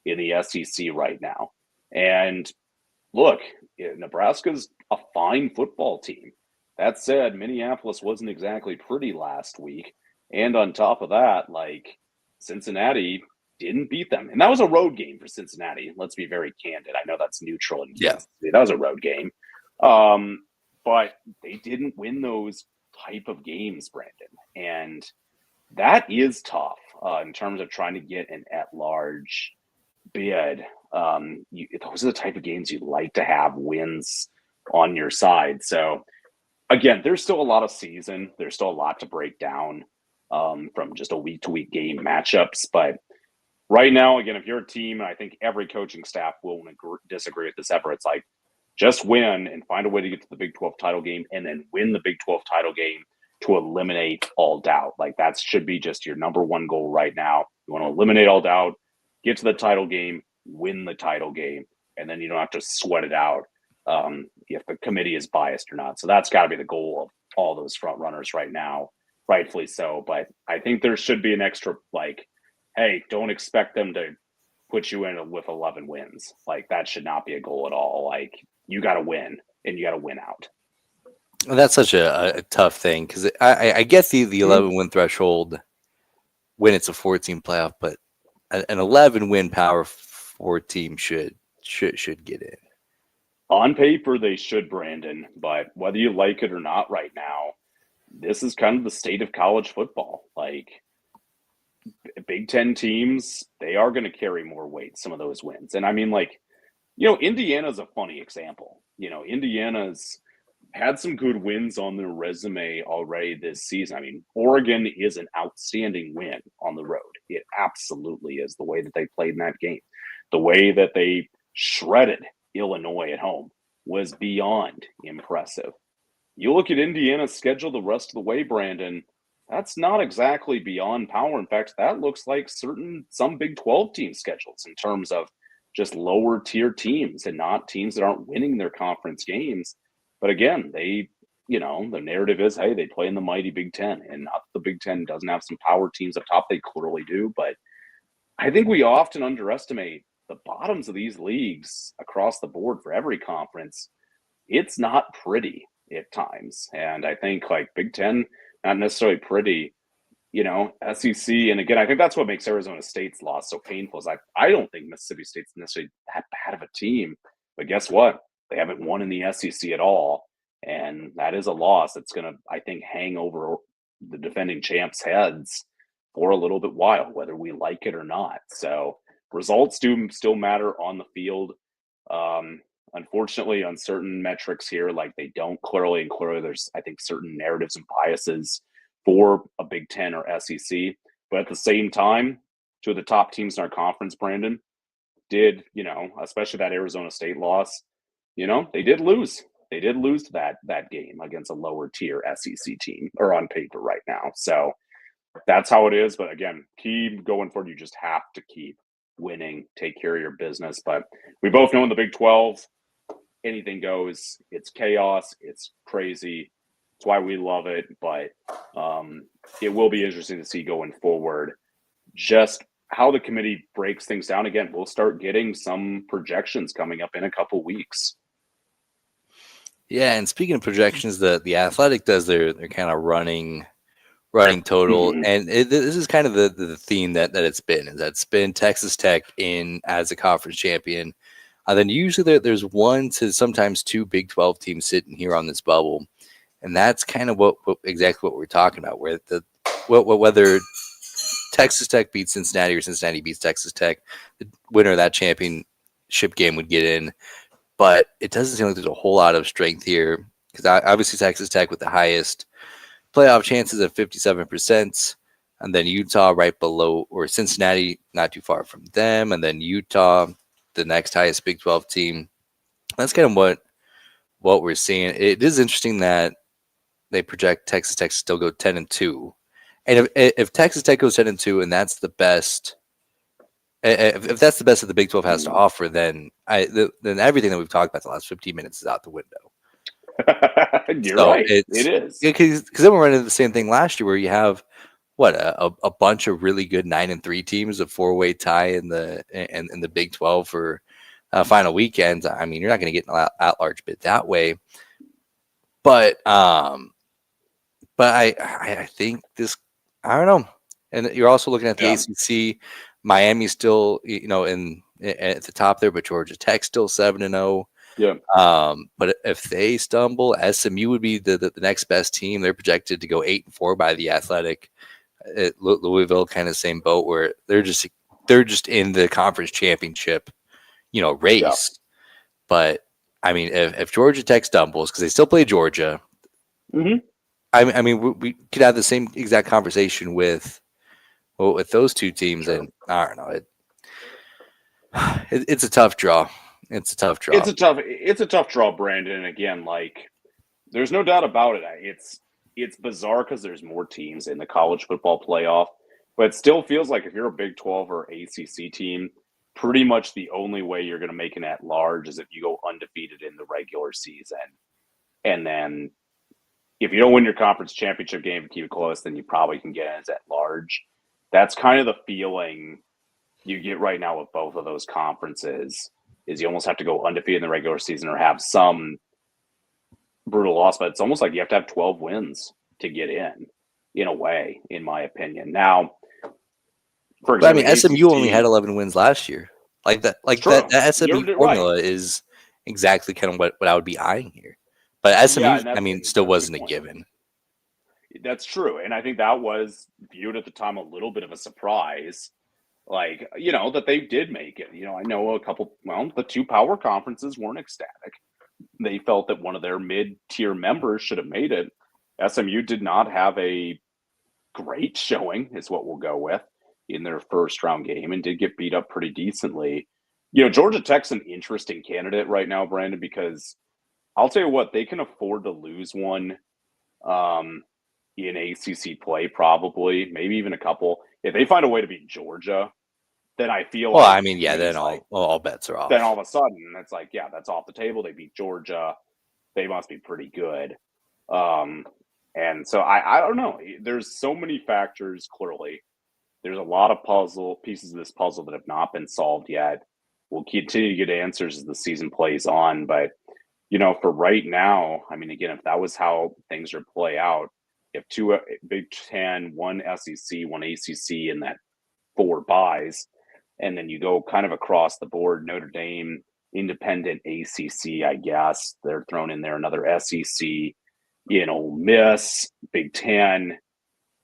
B: in the SEC right now. And look, Nebraska's a fine football team. That said, Minneapolis wasn't exactly pretty last week. And on top of that, like, Cincinnati didn't beat them. And that was a road game for Cincinnati. Let's be very candid. I know that's neutral in Kansas City. That was a road game. But they didn't win those type of games, Brandon. And that is tough in terms of trying to get an at-large bid. Those are the type of games you'd like to have wins on your side. So, again, there's still a lot of season. There's still a lot to break down from just a week-to-week game matchups. But right now, again, if you're a team, and I think every coaching staff will disagree with this effort, it's like just win and find a way to get to the Big 12 title game and then win the Big 12 title game to eliminate all doubt. Like that should be just your number one goal right now. You want to eliminate all doubt, get to the title game, win the title game, and then you don't have to sweat it out if the committee is biased or not. So that's got to be the goal of all those front runners right now, rightfully so. But I think there should be an extra like, hey, don't expect them to put you in with 11 wins. Like that should not be a goal at all. Like you got to win and you got to win out.
A: And that's such a tough thing because I get the 11 win threshold when it's a 14 playoff, but an 11 win Power 4 team should get in.
B: On paper, they should, Brandon, but whether you like it or not right now, this is kind of the state of college football. Like Big Ten teams, they are going to carry more weight, some of those wins. And I mean, like, Indiana's a funny example. Indiana's had some good wins on their resume already this season. I mean, Oregon is an outstanding win on the road. It absolutely is. The way that they played in that game, the way that they shredded Illinois at home was beyond impressive. You look at Indiana's schedule the rest of the way, Brandon, that's not exactly beyond power. In fact, that looks like some Big 12 team schedules in terms of just lower tier teams and not teams that aren't winning their conference games. But again, the narrative is, hey, they play in the mighty Big Ten, and not the Big Ten doesn't have some power teams up top. They clearly do, but I think we often underestimate the bottoms of these leagues across the board for every conference. It's not pretty at times, and I think like Big Ten, not necessarily pretty. SEC, and again, I think that's what makes Arizona State's loss so painful. Is I don't think Mississippi State's necessarily that bad of a team, but guess what? They haven't won in the SEC at all, and that is a loss that's going to, I think, hang over the defending champs' heads for a little bit while, whether we like it or not. So results do still matter on the field. Unfortunately, on certain metrics here, like they don't clearly, and clearly there's, I think, certain narratives and biases for a Big Ten or SEC. But at the same time, two of the top teams in our conference, Brandon, did, especially that Arizona State loss, they did lose. They did lose that game against a lower tier SEC team, or on paper right now. So that's how it is. But again, keep going forward. You just have to keep winning, take care of your business. But we both know in the Big 12, anything goes. It's chaos. It's crazy. It's why we love it. But it will be interesting to see going forward just how the committee breaks things down. Again, we'll start getting some projections coming up in a couple weeks.
A: Yeah, and speaking of projections, the Athletic does their kind of running total, and this is kind of the theme that it's been. Is that it's been Texas Tech in as a conference champion. Then usually there's one to sometimes two Big 12 teams sitting here on this bubble, and that's kind of exactly what we're talking about. Where whether Texas Tech beats Cincinnati or Cincinnati beats Texas Tech, the winner of that championship game would get in. But it doesn't seem like there's a whole lot of strength here because obviously Texas Tech with the highest playoff chances at 57%, and then Utah right below, or Cincinnati not too far from them, and then Utah, the next highest Big 12 team. That's kind of what we're seeing. It is interesting that they project Texas Tech to still go 10-2, and if Texas Tech goes 10-2, and that's the best. If that's the best that the Big 12 has to offer, then everything that we've talked about the last 15 minutes is out the window.
B: You're right. It is.
A: Because then we're running the same thing last year where you have a bunch of really good 9-3 teams, a 4-way tie in the Big 12 for final weekend. I mean, you're not going to get an at-large bid that way. But I think this, I don't know. And you're also looking at the ACC. Miami's still, at the top there, but Georgia Tech still 7-0.
B: Yeah.
A: But if they stumble, SMU would be the next best team. They're projected to go 8-4 by the Athletic. Louisville, kind of same boat where they're just in the conference championship, race. Yeah. But I mean, if Georgia Tech stumbles, because they still play Georgia, I mean, we could have the same exact conversation with those two teams, and I don't know. It's a tough draw. It's a tough draw.
B: It's a tough draw, Brandon. And again, like there's no doubt about it. It's bizarre because there's more teams in the college football playoff, but it still feels like if you're a Big 12 or ACC team, pretty much the only way you're going to make an at large is if you go undefeated in the regular season, and then if you don't win your conference championship game and keep it close, then you probably can get in as at large. That's kind of the feeling you get right now with both of those conferences. Is you almost have to go undefeated in the regular season or have some brutal loss, but it's almost like you have to have 12 wins to get in a way, in my opinion. Now, for
A: But I
B: example,
A: mean,
B: the
A: SMU only had
B: ACC,
A: 11 wins last year.
B: it's
A: That
B: true.
A: SMU
B: You're right.
A: formula is exactly kind of what I would be eyeing here. But
B: Yeah,
A: SMU,
B: and
A: I
B: that's
A: mean, still
B: that's a good
A: wasn't a
B: point.
A: given.
B: That's true. And I think that was viewed at the time a little bit of a surprise. Like, that they did make it. I know the two power conferences weren't ecstatic. They felt that one of their mid tier members should have made it. SMU did not have a great showing, is what we'll go with, in their first round game and did get beat up pretty decently. Georgia Tech's an interesting candidate right now, Brandon, because I'll tell you what, they can afford to lose one um, in ACC play, probably, maybe even a couple. If they find a way to beat Georgia, then I feel
A: Well, I
B: like
A: mean, yeah,
B: everybody's
A: then
B: like,
A: all bets are
B: then all
A: off.
B: of a sudden it's like, yeah, that's off the table. They beat Georgia. They must be pretty good. Um, and so I don't know. There's so many factors, clearly. There's a lot of puzzle pieces of this puzzle that have not been solved yet. We'll continue to get answers as the season plays on. But, for right now, I mean, again, if that was how things are play out, if two Big Ten, one SEC, one ACC, and that four buys, and then you go kind of across the board, Notre Dame, independent ACC, I guess they're thrown in there, another SEC, Ole Miss, Big Ten.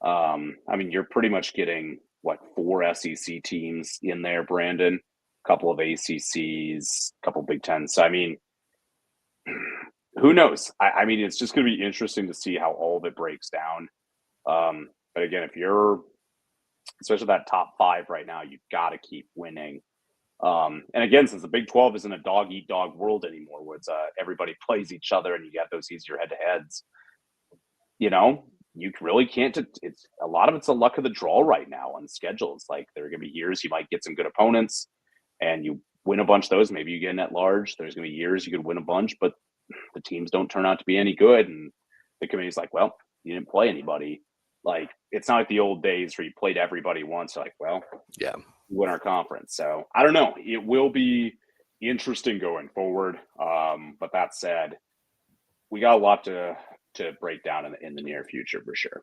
B: I mean, you're pretty much getting what, four SEC teams in there, Brandon, a couple of ACCs, a couple Big Tens. So I mean, who knows? I mean, it's just going to be interesting to see how all of it breaks down. But again, if you're especially that top five right now, you've got to keep winning. And again, since the Big 12 isn't a dog eat dog world anymore, where it's everybody plays each other and you got those easier head to heads, you really can't. It's a lot of it's a luck of the draw right now on schedules. Like there are going to be years you might get some good opponents, and you win a bunch of those. Maybe you get in at large. There's going to be years you could win a bunch, but the teams don't turn out to be any good, and the committee's like, well, you didn't play anybody. Like it's not like the old days where you played everybody once. You're like, well,
A: Yeah.
B: win our conference. So I don't know. It will be interesting going forward. But that said, we got a lot to break down in the near future for sure.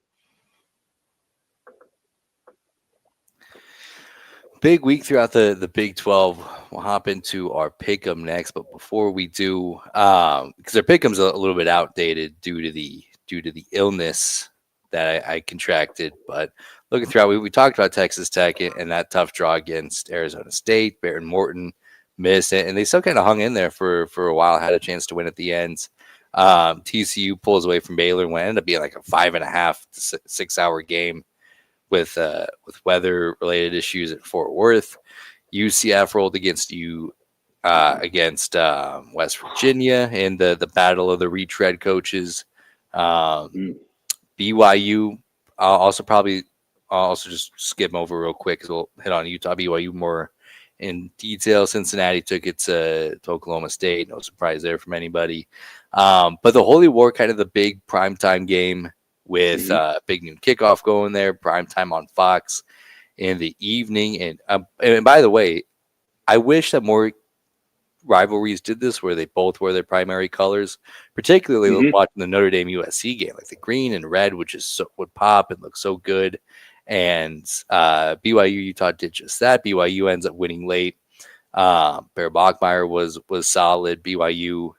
A: Big week throughout the Big 12. We'll hop into our pick'em next, but before we do, because our pick'em's a little bit outdated due to the illness that I contracted. But looking throughout, we talked about Texas Tech and that tough draw against Arizona State. Baron Morton missed it, and they still kind of hung in there for a while. Had a chance to win at the end. TCU pulls away from Baylor and ended up being like a 5.5 to 6 hour game with weather related issues at Fort Worth. UCF rolled against West Virginia in the battle of the retread coaches. BYU also probably also just skim over real quick because we'll hit on Utah. BYU more in detail. Cincinnati took it to Oklahoma State. No surprise there from anybody. But the Holy War, kind of the big primetime game with big noon kickoff going there, primetime on Fox in the evening. And by the way, I wish that more rivalries did this where they both wear their primary colors, particularly watching the Notre Dame USC game. Like the green and red would pop and look so good. And BYU Utah did just that. BYU ends up winning late. Bear Bachmeyer was solid. BYU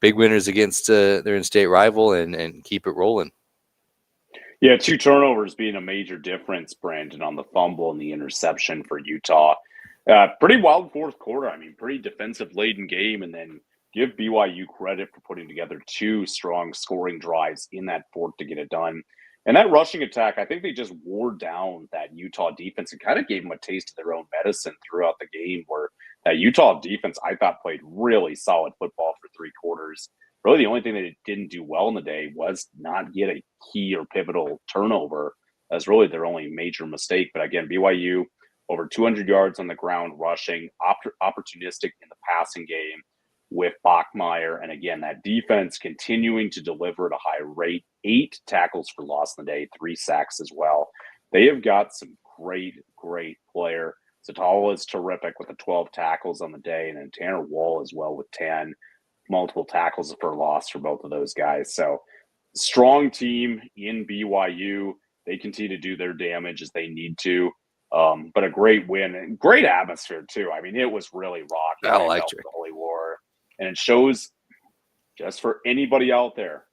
A: big winners against their in-state rival and keep it rolling.
B: Yeah, two turnovers being a major difference, Brandon, on the fumble and the interception for Utah. Pretty wild fourth quarter. I mean, pretty defensive-laden game, and then give BYU credit for putting together two strong scoring drives in that fourth to get it done. And that rushing attack, I think they just wore down that Utah defense and kind of gave them a taste of their own medicine throughout the game. Where that Utah defense, I thought, played really solid football for 3 quarters. Really, the only thing that it didn't do well in the day was not get a key or pivotal turnover. That's really their only major mistake. But again, BYU over 200 yards on the ground rushing, opportunistic in the passing game with Bachmeyer. And again, that defense continuing to deliver at a high rate. 8 tackles for loss in the day, 3 sacks as well. They have got some great player. Zatala is terrific with the 12 tackles on the day, and then Tanner Wall as well with 10. Multiple tackles for loss for both of those guys. So strong team in BYU. They continue to do their damage as they need to. But a great win and great atmosphere too. I mean, it was really rocking. I felt
A: Electric.
B: the Holy War. And it shows, just for anybody out there,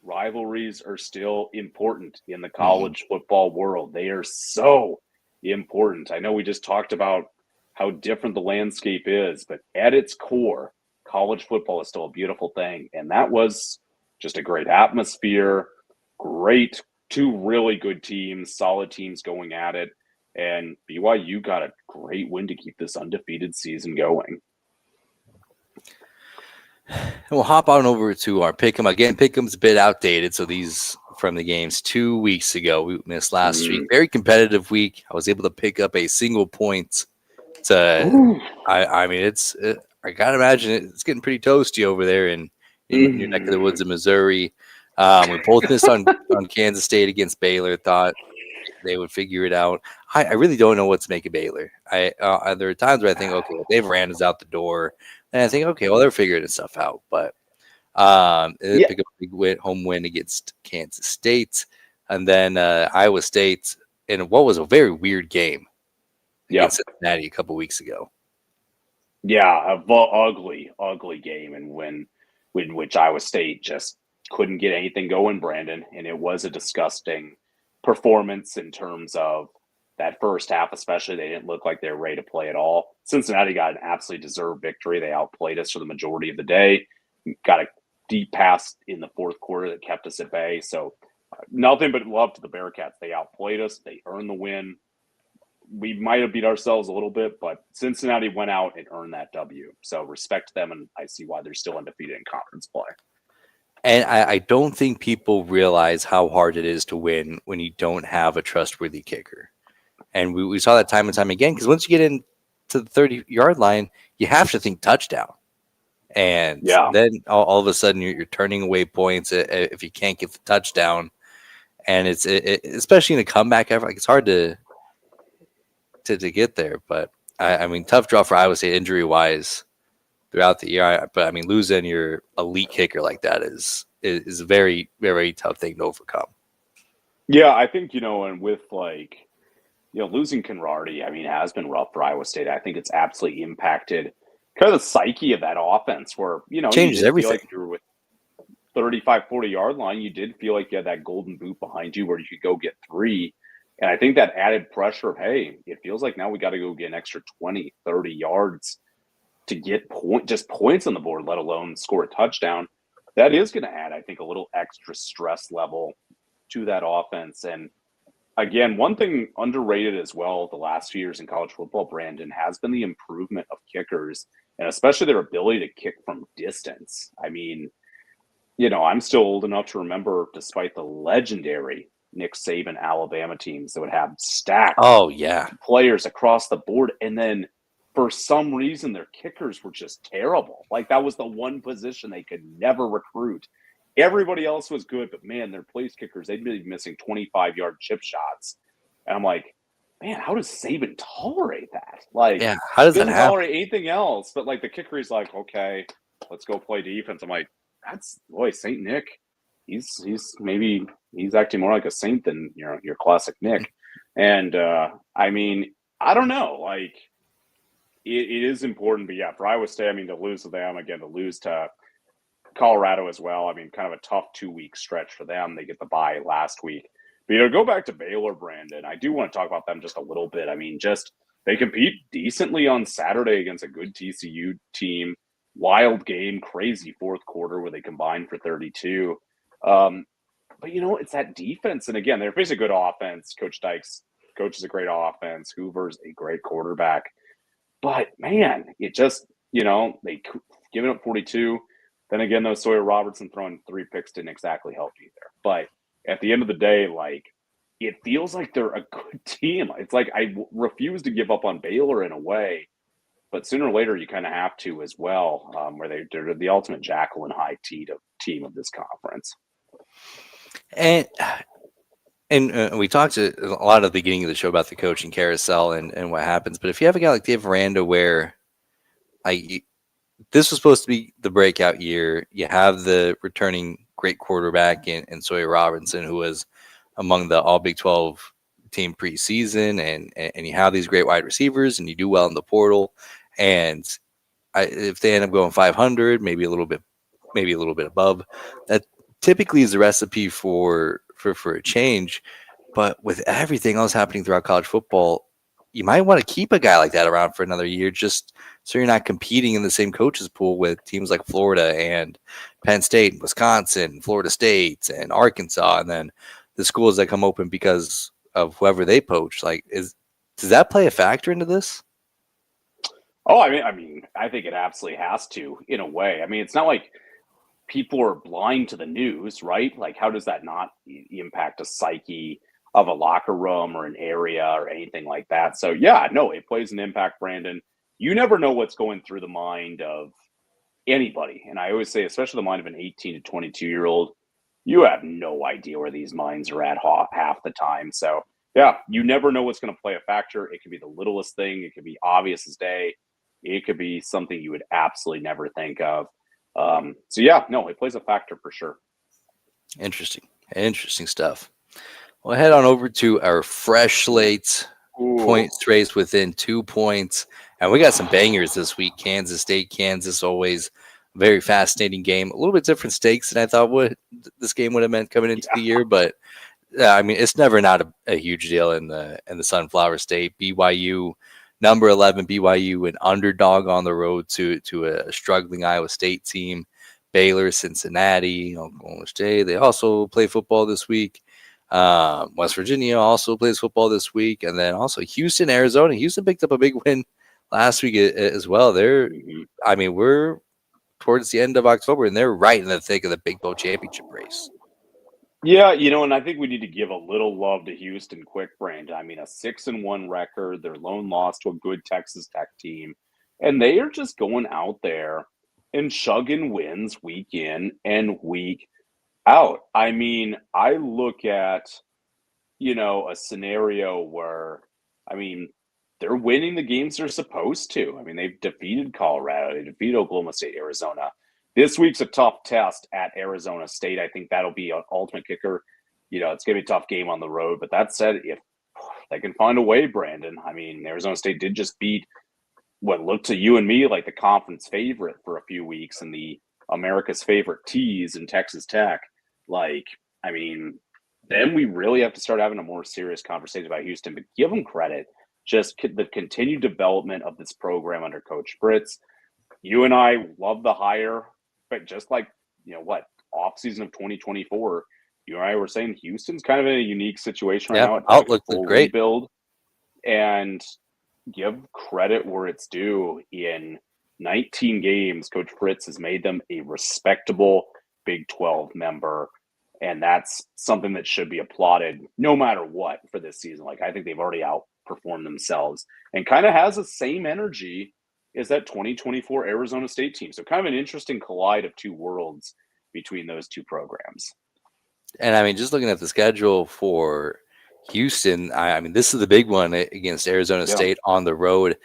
B: rivalries are still important in the college football world. They are so important. I know we just talked about how different the landscape is, but at its core, college football is still a beautiful thing. And that was just a great atmosphere, great, 2 really good teams, solid teams going at it. And BYU got a great win to keep this undefeated season going.
A: And we'll hop on over to our pick'em again. Pick'em's a bit outdated, so these from the games 2 weeks ago. We missed last week. Very competitive week. I was able to pick up a single point. I mean, I gotta imagine it's getting pretty toasty over there in your neck of the woods of Missouri. We both missed on Kansas State against Baylor. Thought they would figure it out. I really don't know what to make of Baylor. There are times where I think, okay, well, Dave Aranda's out the door, and I think, okay, well, they're figuring stuff out. But they pick up a big home win against Kansas State, and then Iowa State in what was a very weird game against Cincinnati a couple weeks ago.
B: Yeah, ugly game, and when which Iowa State just couldn't get anything going, Brandon, and it was a disgusting performance in terms of that first half, especially. They didn't look like they were ready to play at all. Cincinnati got an absolutely deserved victory. They outplayed us for the majority of the day. Got a deep pass in the fourth quarter that kept us at bay. So nothing but love to the Bearcats. They outplayed us. They earned the win. We might have beat ourselves a little bit, but Cincinnati went out and earned that W. So respect them, and I see why they're still undefeated in conference play.
A: And I don't think people realize how hard it is to win when you don't have a trustworthy kicker. And we saw that time and time again, because once you get into the 30-yard line, you have to think touchdown. And then all of a sudden you're turning away points if you can't get the touchdown. And it's especially in a comeback effort, like it's hard to get there. But I mean, tough draw for Iowa State injury wise throughout the year. But I mean, losing your elite kicker like that is a very, very tough thing to overcome.
B: Yeah, I think, and with losing Conradi, I mean, has been rough for Iowa State. I think it's absolutely impacted kind of the psyche of that offense where,
A: changes everything.
B: Feel like you were with 35, 40-yard line. You did feel like you had that golden boot behind you where you could go get 3. And I think that added pressure of, hey, it feels like now we got to go get an extra 20, 30 yards to get points on the board, let alone score a touchdown. That is going to add, I think, a little extra stress level to that offense. And again, one thing underrated as well the last few years in college football, Brandon, has been the improvement of kickers, and especially their ability to kick from distance. I mean, I'm still old enough to remember, despite the legendary Nick Saban Alabama teams that would have stacked players across the board, and then for some reason their kickers were just terrible. Like that was the one position they could never recruit. Everybody else was good, but man, their place kickers, they'd be missing 25-yard chip shots. And I'm like, man, how does Saban tolerate that? Like,
A: how does that happen?
B: Doesn't tolerate anything else, but like the kicker is like, okay, let's go play defense. I'm like, Saint Nick. He's acting more like a saint than your classic Nick. And I mean, I don't know. Like, it is important, but yeah, for Iowa State, I mean, to lose to them again, to lose to Colorado as well. I mean, kind of a tough 2-week stretch for them. They get the bye last week. But go back to Baylor, Brandon. I do want to talk about them just a little bit. I mean, they compete decently on Saturday against a good TCU team. Wild game, crazy fourth quarter where they combined for 32. but it's that defense. And again, they're facing a good offense. Coach Dykes coaches a great offense. Hoover's a great quarterback. But man, it just, they giving up 42. Then again, though, Sawyer Robertson throwing 3 picks didn't exactly help either. But at the end of the day, like, it feels like they're a good team. It's like I refuse to give up on Baylor in a way, but sooner or later you kind of have to as well, where they're the ultimate Jackal and High team of this conference.
A: And we talked a lot at the beginning of the show about the coaching carousel and what happens. But if you have a guy like Dave Aranda where this was supposed to be the breakout year, you have the returning great quarterback in Sawyer Robinson, who was among the All Big 12 team preseason, and you have these great wide receivers, and you do well in the portal. And if they end up going 500, maybe a little bit above, that typically is the recipe for a change. But with everything else happening throughout college football, you might want to keep a guy like that around for another year, just so you're not competing in the same coaches pool with teams like Florida and Penn State, and Wisconsin, Florida State, and Arkansas, and then the schools that come open because of whoever they poach. Like, does that play a factor into this?
B: Oh, I think it absolutely has to, in a way. I mean, it's not like people are blind to the news, right? Like, how does that not impact a psyche of a locker room or an area or anything like that? So, yeah, no, it plays an impact, Brandon. You never know what's going through the mind of anybody. And I always say, especially the mind of an 18 to 22-year-old, you have no idea where these minds are at half the time. So, yeah, you never know what's going to play a factor. It could be the littlest thing. It could be obvious as day. It could be something you would absolutely never think of. So yeah, no, it plays a factor for sure.
A: Interesting stuff. Well, head on over to our fresh slates. Points race within 2 points, and we got some bangers this week. Kansas State, Kansas, always a very fascinating game. A little bit different stakes than I thought this game would have meant coming into the year, but I mean, it's never not a huge deal in the Sunflower State. BYU, number 11, BYU, an underdog on the road to a struggling Iowa State team. Baylor, Cincinnati, Oklahoma State. They also play football this week. West Virginia also plays football this week, and then also Houston, Arizona. Houston picked up a big win last week as well. We're towards the end of October, and they're right in the thick of the Big 12 championship race.
B: Yeah, and I think we need to give a little love to Houston quick, Brand. I mean, a 6-1 record, their lone loss to a good Texas Tech team, and they are just going out there and chugging wins week in and week out. I mean, I look at, a scenario where, they're winning the games they're supposed to. I mean, they've defeated Colorado, they defeated Oklahoma State, Arizona. This week's a tough test at Arizona State. I think that'll be an ultimate kicker. It's going to be a tough game on the road. But that said, if they can find a way, Brandon, Arizona State did just beat what looked to you and me like the conference favorite for a few weeks and the America's favorite tease in Texas Tech. Then we really have to start having a more serious conversation about Houston. But give them credit. Just the continued development of this program under Coach Fritz. You and I love the hire, but just like, offseason of 2024, you and I were saying Houston's kind of in a unique situation right now. It's
A: outlook looked great.
B: Rebuild, and give credit where it's due. In 19 games, Coach Fritz has made them a respectable Big 12 member. And that's something that should be applauded no matter what for this season. Like, I think they've already outperformed themselves and kind of has the same energy as that 2024 Arizona State team. So kind of an interesting collide of two worlds between those two programs.
A: And just looking at the schedule for Houston, this is the big one against Arizona State on the road.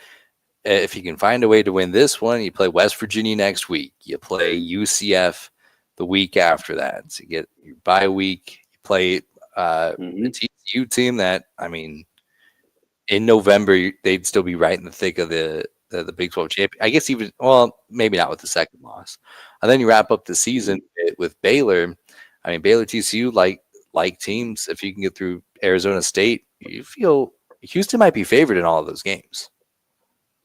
A: If you can find a way to win this one, you play West Virginia next week. You play UCF the week after that. So you get your bye week. You play the TCU team that, in November, they'd still be right in the thick of the Big 12 champion. I guess even, well, maybe not with the second loss. And then you wrap up the season with Baylor. Baylor, TCU, like teams, if you can get through Arizona State, you feel Houston might be favored in all of those games.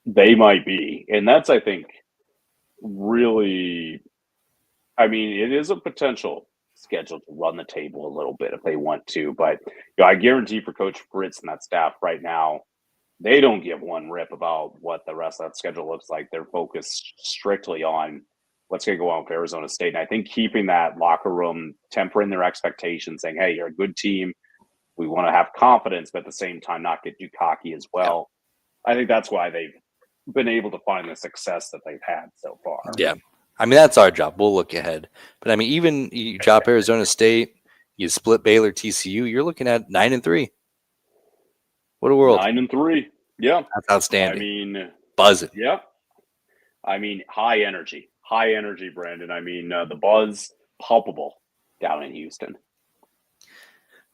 B: They might be. And that's, I think, really, it is a potential scheduled to run the table a little bit if they want to. But I guarantee for Coach Fritz and that staff right now, they don't give one rip about what the rest of that schedule looks like. They're focused strictly on what's going to go on with Arizona State. And I think keeping that locker room, tempering their expectations, saying, hey, you're a good team. We want to have confidence, but at the same time, not get too cocky as well. I think that's why they've been able to find the success that they've had so far.
A: Yeah. I mean, that's our job. We'll look ahead. But I mean, even you drop Arizona State, you split Baylor, TCU, you're looking at 9-3. What a world.
B: 9-3. Yeah.
A: That's outstanding.
B: I mean,
A: buzzing.
B: Yeah. I mean, high energy, Brandon. I mean, the buzz palpable down in Houston.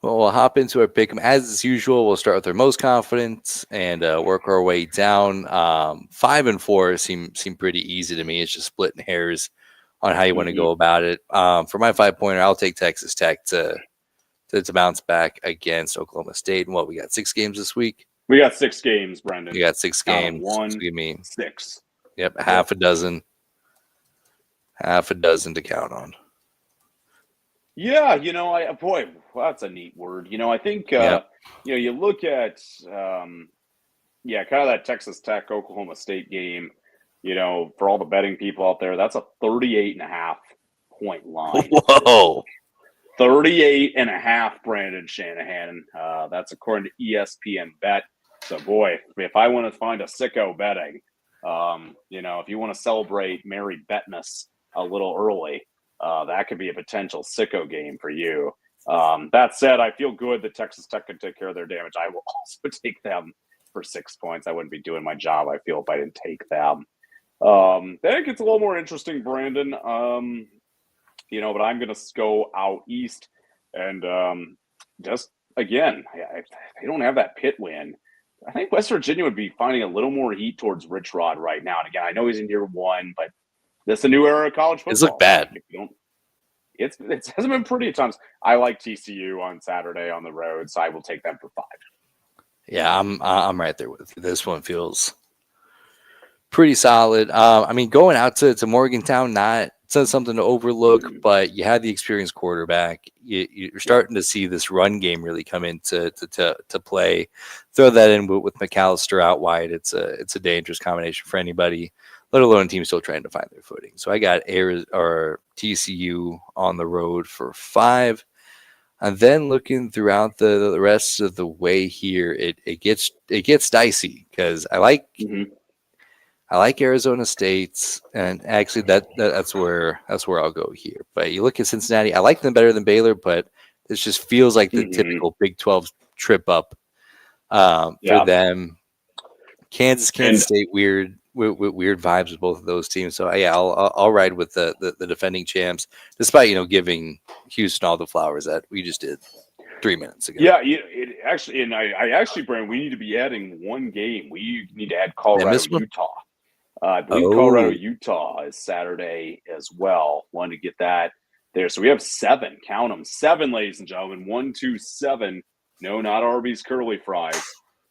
A: Well, we'll hop into our pick 'em as usual. We'll start with our most confident and work our way down. 5 and 4 seem pretty easy to me. It's just splitting hairs on how you want to go about it. For my 5-pointer, I'll take Texas Tech to bounce back against Oklahoma State. And what, we got 6 games this week?
B: We got 6 games, Brendan.
A: We got 6 games.
B: 1,
A: so give me
B: 6.
A: Yep, half a dozen to count on.
B: Yeah, that's a neat word. I think you look at kind of that Texas Tech Oklahoma State game. For all the betting people out there, that's a 38.5 point line.
A: Whoa.
B: 38.5, Brandon Shanahan. That's according to ESPN Bet. So, boy, if I want to find a sicko betting, if you want to celebrate Mary Betness a little early, that could be a potential sicko game for you. That said, I feel good that Texas Tech can take care of their damage. I will also take them for 6 points. I wouldn't be doing my job, I feel, if I didn't take them. Then it gets a little more interesting, Brandon. But I'm going to go out east. And just, again, they don't have that Pitt win. I think West Virginia would be finding a little more heat towards Rich Rod right now. And again, I know he's in year 1, but this is a new era of college football.
A: It's look bad.
B: It hasn't been pretty at times. I like TCU on Saturday on the road, so I will take them for 5.
A: Yeah, I'm right there with you. This one feels pretty solid. I mean, going out to Morgantown, not something to overlook, but you had the experienced quarterback. You're starting to see this run game really come into to play. Throw that in with McAllister out wide. It's a dangerous combination for anybody, let alone a team still trying to find their footing. So I got TCU on the road for 5. And then looking throughout the rest of the way here, it gets dicey because I like Arizona State, and actually that's where I'll go here. But you look at Cincinnati, I like them better than Baylor, but this just feels like the typical Big 12 trip up for them. Kansas State, weird vibes with both of those teams. So yeah, I'll ride with the defending champs, despite giving Houston all the flowers that we just did 3 minutes ago.
B: Yeah, I actually, Brandon, we need to be adding one game. We need to add Colorado, Utah. I believe Colorado, Utah is Saturday as well. Wanted to get that there. So we have 7. Count them. 7, ladies and gentlemen. 1, 2, 7. No, not Arby's curly fries.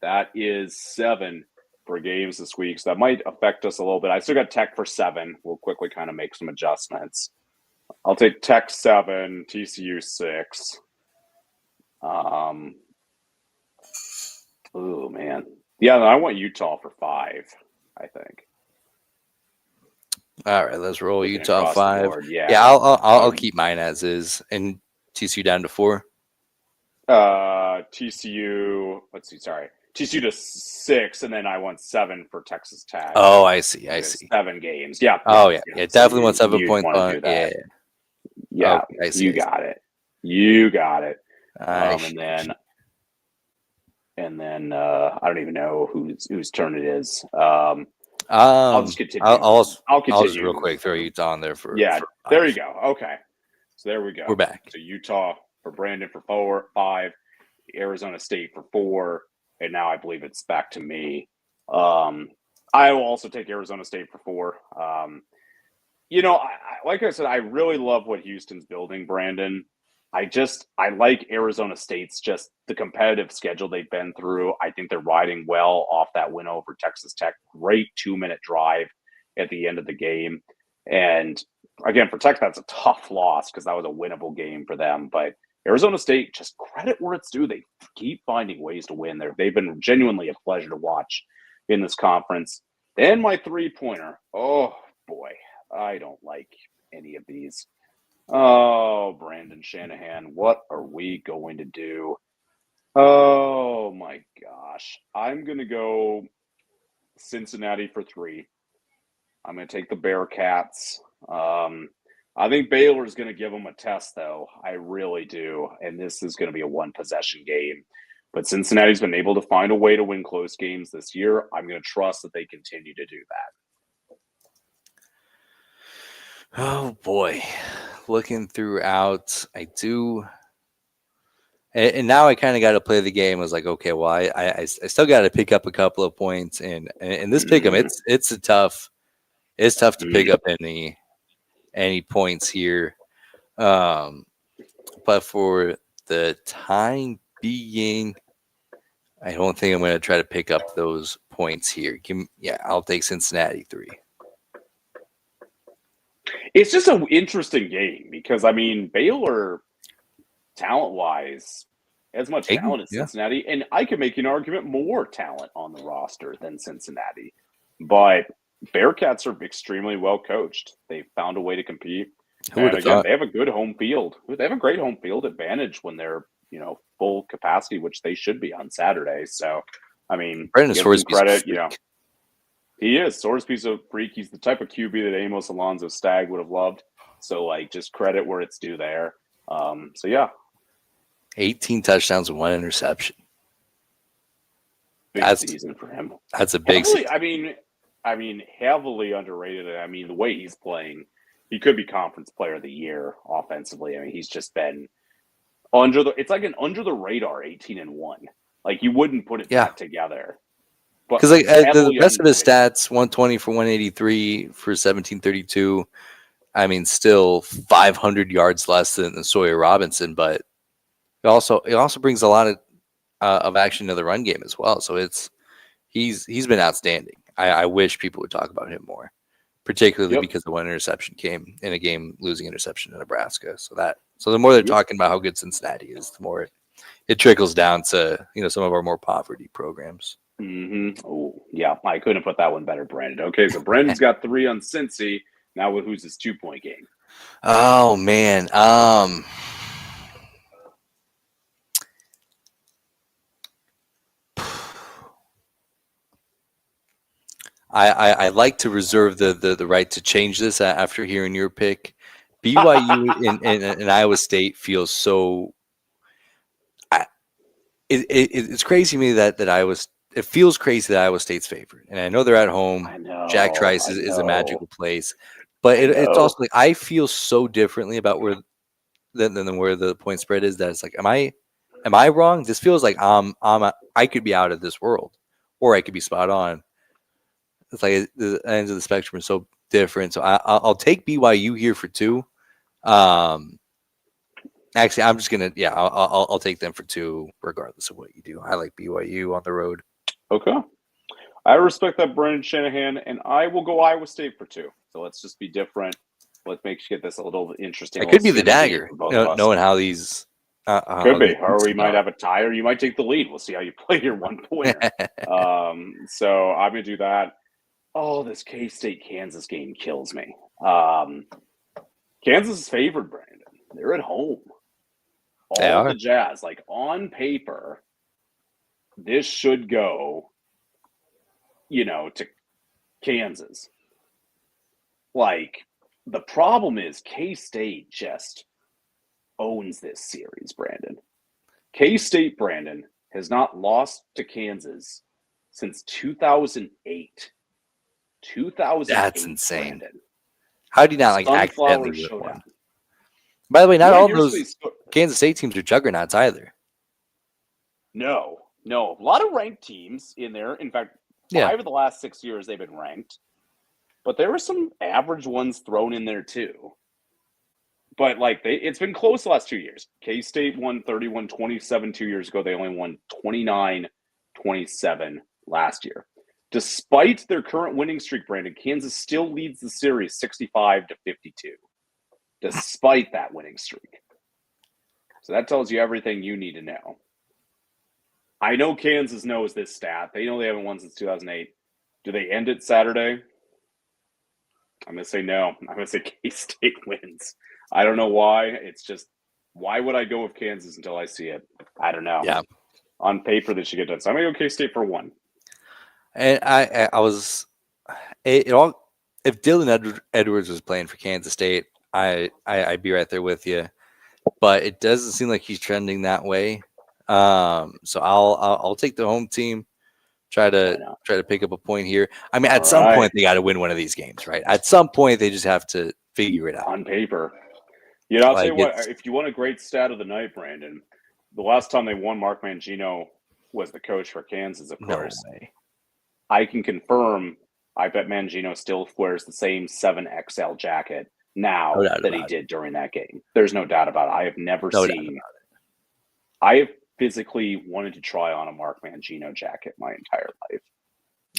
B: That is 7 for games this week. So that might affect us a little bit. I still got Tech for 7. We'll quickly kind of make some adjustments. I'll take Tech 7, TCU 6. Oh, man. Yeah, I want Utah for 5, I think.
A: All right, let's roll Utah 5. Yeah, I'll keep mine as is, and TCU down to 4.
B: TCU. Let's see. Sorry, TCU to 6, and then I want 7 for Texas Tech.
A: Oh, I see.
B: 7 games. Yeah.
A: Oh, yeah. Definitely want 7 points.
B: Yeah.
A: Okay,
B: you got it. And then I don't even know whose turn it is. I'll just continue.
A: I'll just real quick throw Utah on there for
B: there you go. Okay, so there we go.
A: We're back.
B: So Utah for Brandon for 5, Arizona State for 4, and now I believe it's back to me. I will also take Arizona State for 4. Like I said, I really love what Houston's building, Brandon. I like Arizona State's just the competitive schedule they've been through. I think they're riding well off that win over Texas Tech. Great 2-minute drive at the end of the game. And again, for Tech, that's a tough loss because that was a winnable game for them. But Arizona State, just credit where it's due. They keep finding ways to win there. They've been genuinely a pleasure to watch in this conference. And my 3-pointer. Oh, boy. I don't like any of these. Oh, Brandon Shanahan, what are we going to do? Oh, my gosh. I'm going to go Cincinnati for 3. I'm going to take the Bearcats. I think Baylor's going to give them a test, though. I really do. And this is going to be a one-possession game. But Cincinnati's been able to find a way to win close games this year. I'm going to trust that they continue to do that.
A: Oh boy, looking throughout, I do, and now I kind of got to play the game. I was like, okay, well, I still got to pick up a couple of points, and this pick 'em, it's tough to pick up any points here. But for the time being, I don't think I'm going to try to pick up those points here. I'll take Cincinnati 3.
B: It's just an interesting game because, I mean, Baylor, talent-wise, as much talent as Cincinnati, and I can make an argument more talent on the roster than Cincinnati. But Bearcats are extremely well coached. They've found a way to compete. And again, they have a good home field. They have a great home field advantage when they're, full capacity, which they should be on Saturday. So, I mean,
A: Brandon
B: give him credit. He is. Sorsby's a freak. He's the type of QB that Amos Alonzo Stagg would have loved. So, just credit where it's due there.
A: 18 touchdowns and 1 interception.
B: Big season for him.
A: That's a big season.
B: I mean, heavily underrated. I mean, the way he's playing, he could be conference player of the year offensively. I mean, he's just been it's like an under the radar 18-1. Like you wouldn't put it back together.
A: Because the rest of his stats, 120 for 183 for 1732. I mean, still 500 yards less than Sawyer Robinson, but it also brings a lot of action to the run game as well. So he's been outstanding. I wish people would talk about him more, particularly because the 1 interception came in a game-losing interception in Nebraska. So the more they're talking about how good Cincinnati is, the more it trickles down to some of our more poverty programs.
B: Mm-hmm. Oh, yeah. I couldn't put that one better, Brandon. Okay, so Brandon's got 3 on Cincy. Now who's his 2-point game?
A: Oh, man. I like to reserve the right to change this after hearing your pick. BYU and Iowa State feels so. It's crazy to me that Iowa. It feels crazy that Iowa State's favored, and I know they're at home.
B: I know.
A: Jack Trice is a magical place, but it's also like I feel so differently about where than where the point spread is. That it's like, am I wrong? This feels like I could be out of this world, or I could be spot on. It's like the ends of the spectrum are so different. So I'll take BYU here for 2. Actually, I'm just gonna I'll take them for 2 regardless of what you do. I like BYU on the road.
B: Okay, I respect that, Brandon Shanahan, and I will go Iowa State for 2. So let's just be different. Let's get this a little interesting.
A: It could be the dagger, knowing how these.
B: Could be, or we might have a tie, or you might take the lead. We'll see how you play your 1-pointer. So I'm gonna do that. Oh, this K-State Kansas game kills me. Kansas is favored, Brandon. They're at home. All the Jazz, like on paper, this should go, to Kansas. Like, the problem is K-State just owns this series, Brandon. K-State, Brandon, has not lost to Kansas since 2008. 2008.
A: That's insane.
B: Brandon.
A: How do you not accidentally win one? By the way, not all those Kansas State teams are juggernauts either.
B: No. A lot of ranked teams in there. In fact, 5 of the last 6 years they've been ranked. But there were some average ones thrown in there too. But it's been close the last 2 years. K-State won 31-27 2 years ago. They only won 29-27 last year. Despite their current winning streak, Brandon, Kansas still leads the series 65-52. Despite that winning streak. So that tells you everything you need to know. I know Kansas knows this stat. They know they haven't won since 2008. Do they end it Saturday? I'm going to say no. I'm going to say K-State wins. I don't know why. It's just, why would I go with Kansas until I see it? I don't know.
A: Yeah.
B: On paper, they should get done. So I'm going to go K-State for 1.
A: And I was it all. If Dylan Edwards was playing for Kansas State, I'd be right there with you. But it doesn't seem like he's trending that way. So I'll take the home team. Try to pick up a point here. I mean, at some point they got to win one of these games, right? At some point they just have to figure it out
B: on paper. You know, I'll tell you what. If you want a great stat of the night, Brandon, the last time they won, Mark Mangino was the coach for Kansas, of course.
A: No way.
B: I can confirm. I bet Mangino still wears the same 7XL jacket now that he did during that game. There's no doubt about it. I have never seen. I have physically wanted to try on a Mark Mangino jacket my entire life.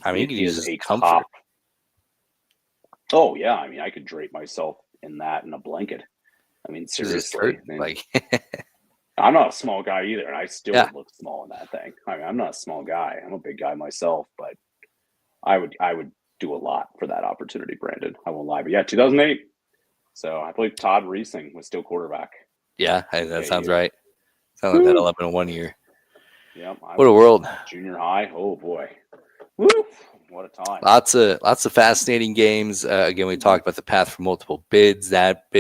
A: I mean, you can use a comfort.
B: Oh yeah, I mean, I could drape myself in that in a blanket. I mean, seriously, I'm not a small guy either, and I still look small in that thing. I mean, I'm not a small guy. I'm a big guy myself, but I would do a lot for that opportunity, Brandon. I won't lie. But yeah, 2008. So I believe Todd Reesing was still quarterback.
A: Yeah, that sounds right. Sounds like that 11-1 year.
B: Yeah.
A: What a world.
B: Junior high. Oh boy. Woo! What a time.
A: Lots of fascinating games. Again, we talked about the path for multiple bids. That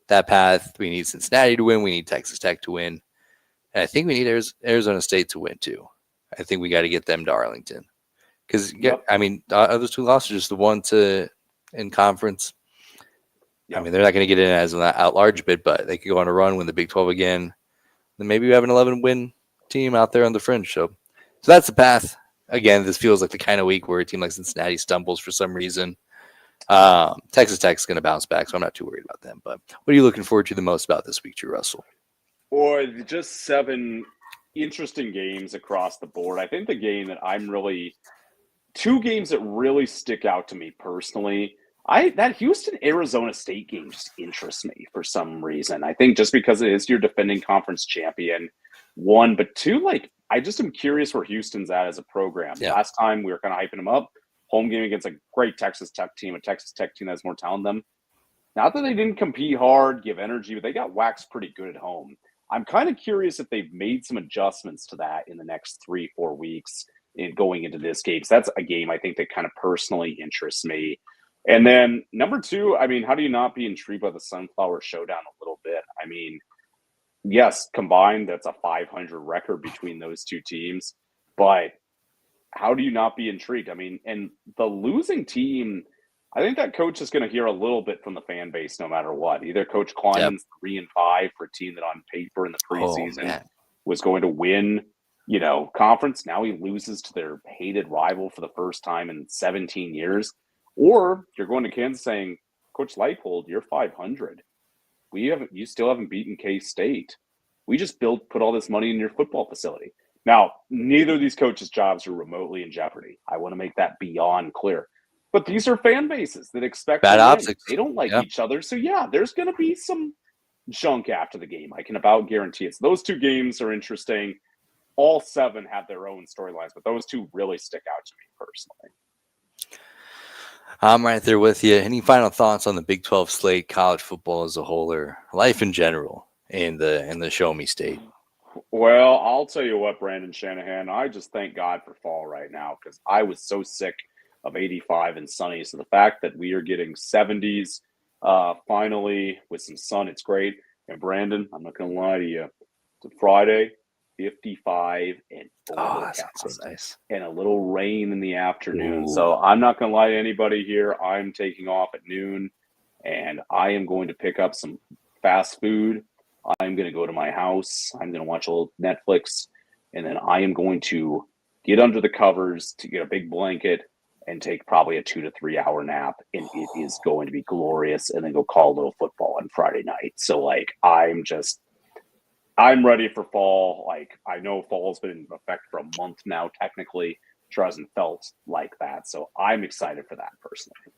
A: path. We need Cincinnati to win. We need Texas Tech to win. And I think we need Arizona State to win too. I think we got to get them to Arlington. Because, I mean, those two losses are just the one in conference. Yep. I mean, they're not going to get in as an at-large bid, but they could go on a run, win the Big 12 again. Then maybe we have an 11-win team out there on the fringe. So that's the path. Again, this feels like the kind of week where a team like Cincinnati stumbles for some reason. Texas Tech is going to bounce back, so I'm not too worried about them. But what are you looking forward to the most about this week, Drew Russell?
B: Or just 7 interesting games across the board. I think the game that two games that really stick out to me personally. That Houston-Arizona State game just interests me for some reason. I think just because it is your defending conference champion, 1, but 2, I just am curious where Houston's at as a program. Yeah. Last time we were kind of hyping them up. Home game against a great Texas Tech team, a Texas Tech team that has more talent than them. Not that they didn't compete hard, give energy, but they got waxed pretty good at home. I'm kind of curious if they've made some adjustments to that in the next 3-4 weeks in going into this game. So that's a game I think that kind of personally interests me. And then number 2, I mean, how do you not be intrigued by the Sunflower Showdown a little bit? I mean, yes, combined, that's a 500 record between those two teams. But how do you not be intrigued? I mean, and the losing team, I think that coach is going to hear a little bit from the fan base no matter what. Either Coach Kleinman's 3-5 for a team that on paper in the preseason was going to win, conference. Now he loses to their hated rival for the first time in 17 years. Or you're going to Kansas saying, Coach Leipold, you're 500. You still haven't beaten K-State. We just put all this money in your football facility. Now, neither of these coaches' jobs are remotely in jeopardy. I want to make that beyond clear. But these are fan bases that expect
A: bad optics.
B: They don't like each other. So, there's going to be some junk after the game. I can about guarantee it. So those 2 games are interesting. All 7 have their own storylines, but those 2 really stick out to me personally.
A: I'm right there with you. Any final thoughts on the Big 12 slate, college football as a whole, or life in general in the Show Me State?
B: Well, I'll tell you what, Brandon Shanahan, I just thank God for fall right now because I was so sick of 85 and sunny. So the fact that we are getting 70s finally with some sun, it's great. And Brandon, I'm not going to lie to you, it's a Friday, 55 and overcast,
A: so nice.
B: And a little rain in the afternoon.
A: Ooh.
B: So I'm not going to lie to anybody here. I'm taking off at noon, and I am going to pick up some fast food. I'm going to go to my house. I'm going to watch a little Netflix, and then I am going to get under the covers to get a big blanket and take probably a 2 to 3 hour nap, and it is going to be glorious, and then go call a little football on Friday night. So, I'm ready for fall. I know fall's been in effect for a month now, technically, sure hasn't felt like that. So I'm excited for that personally.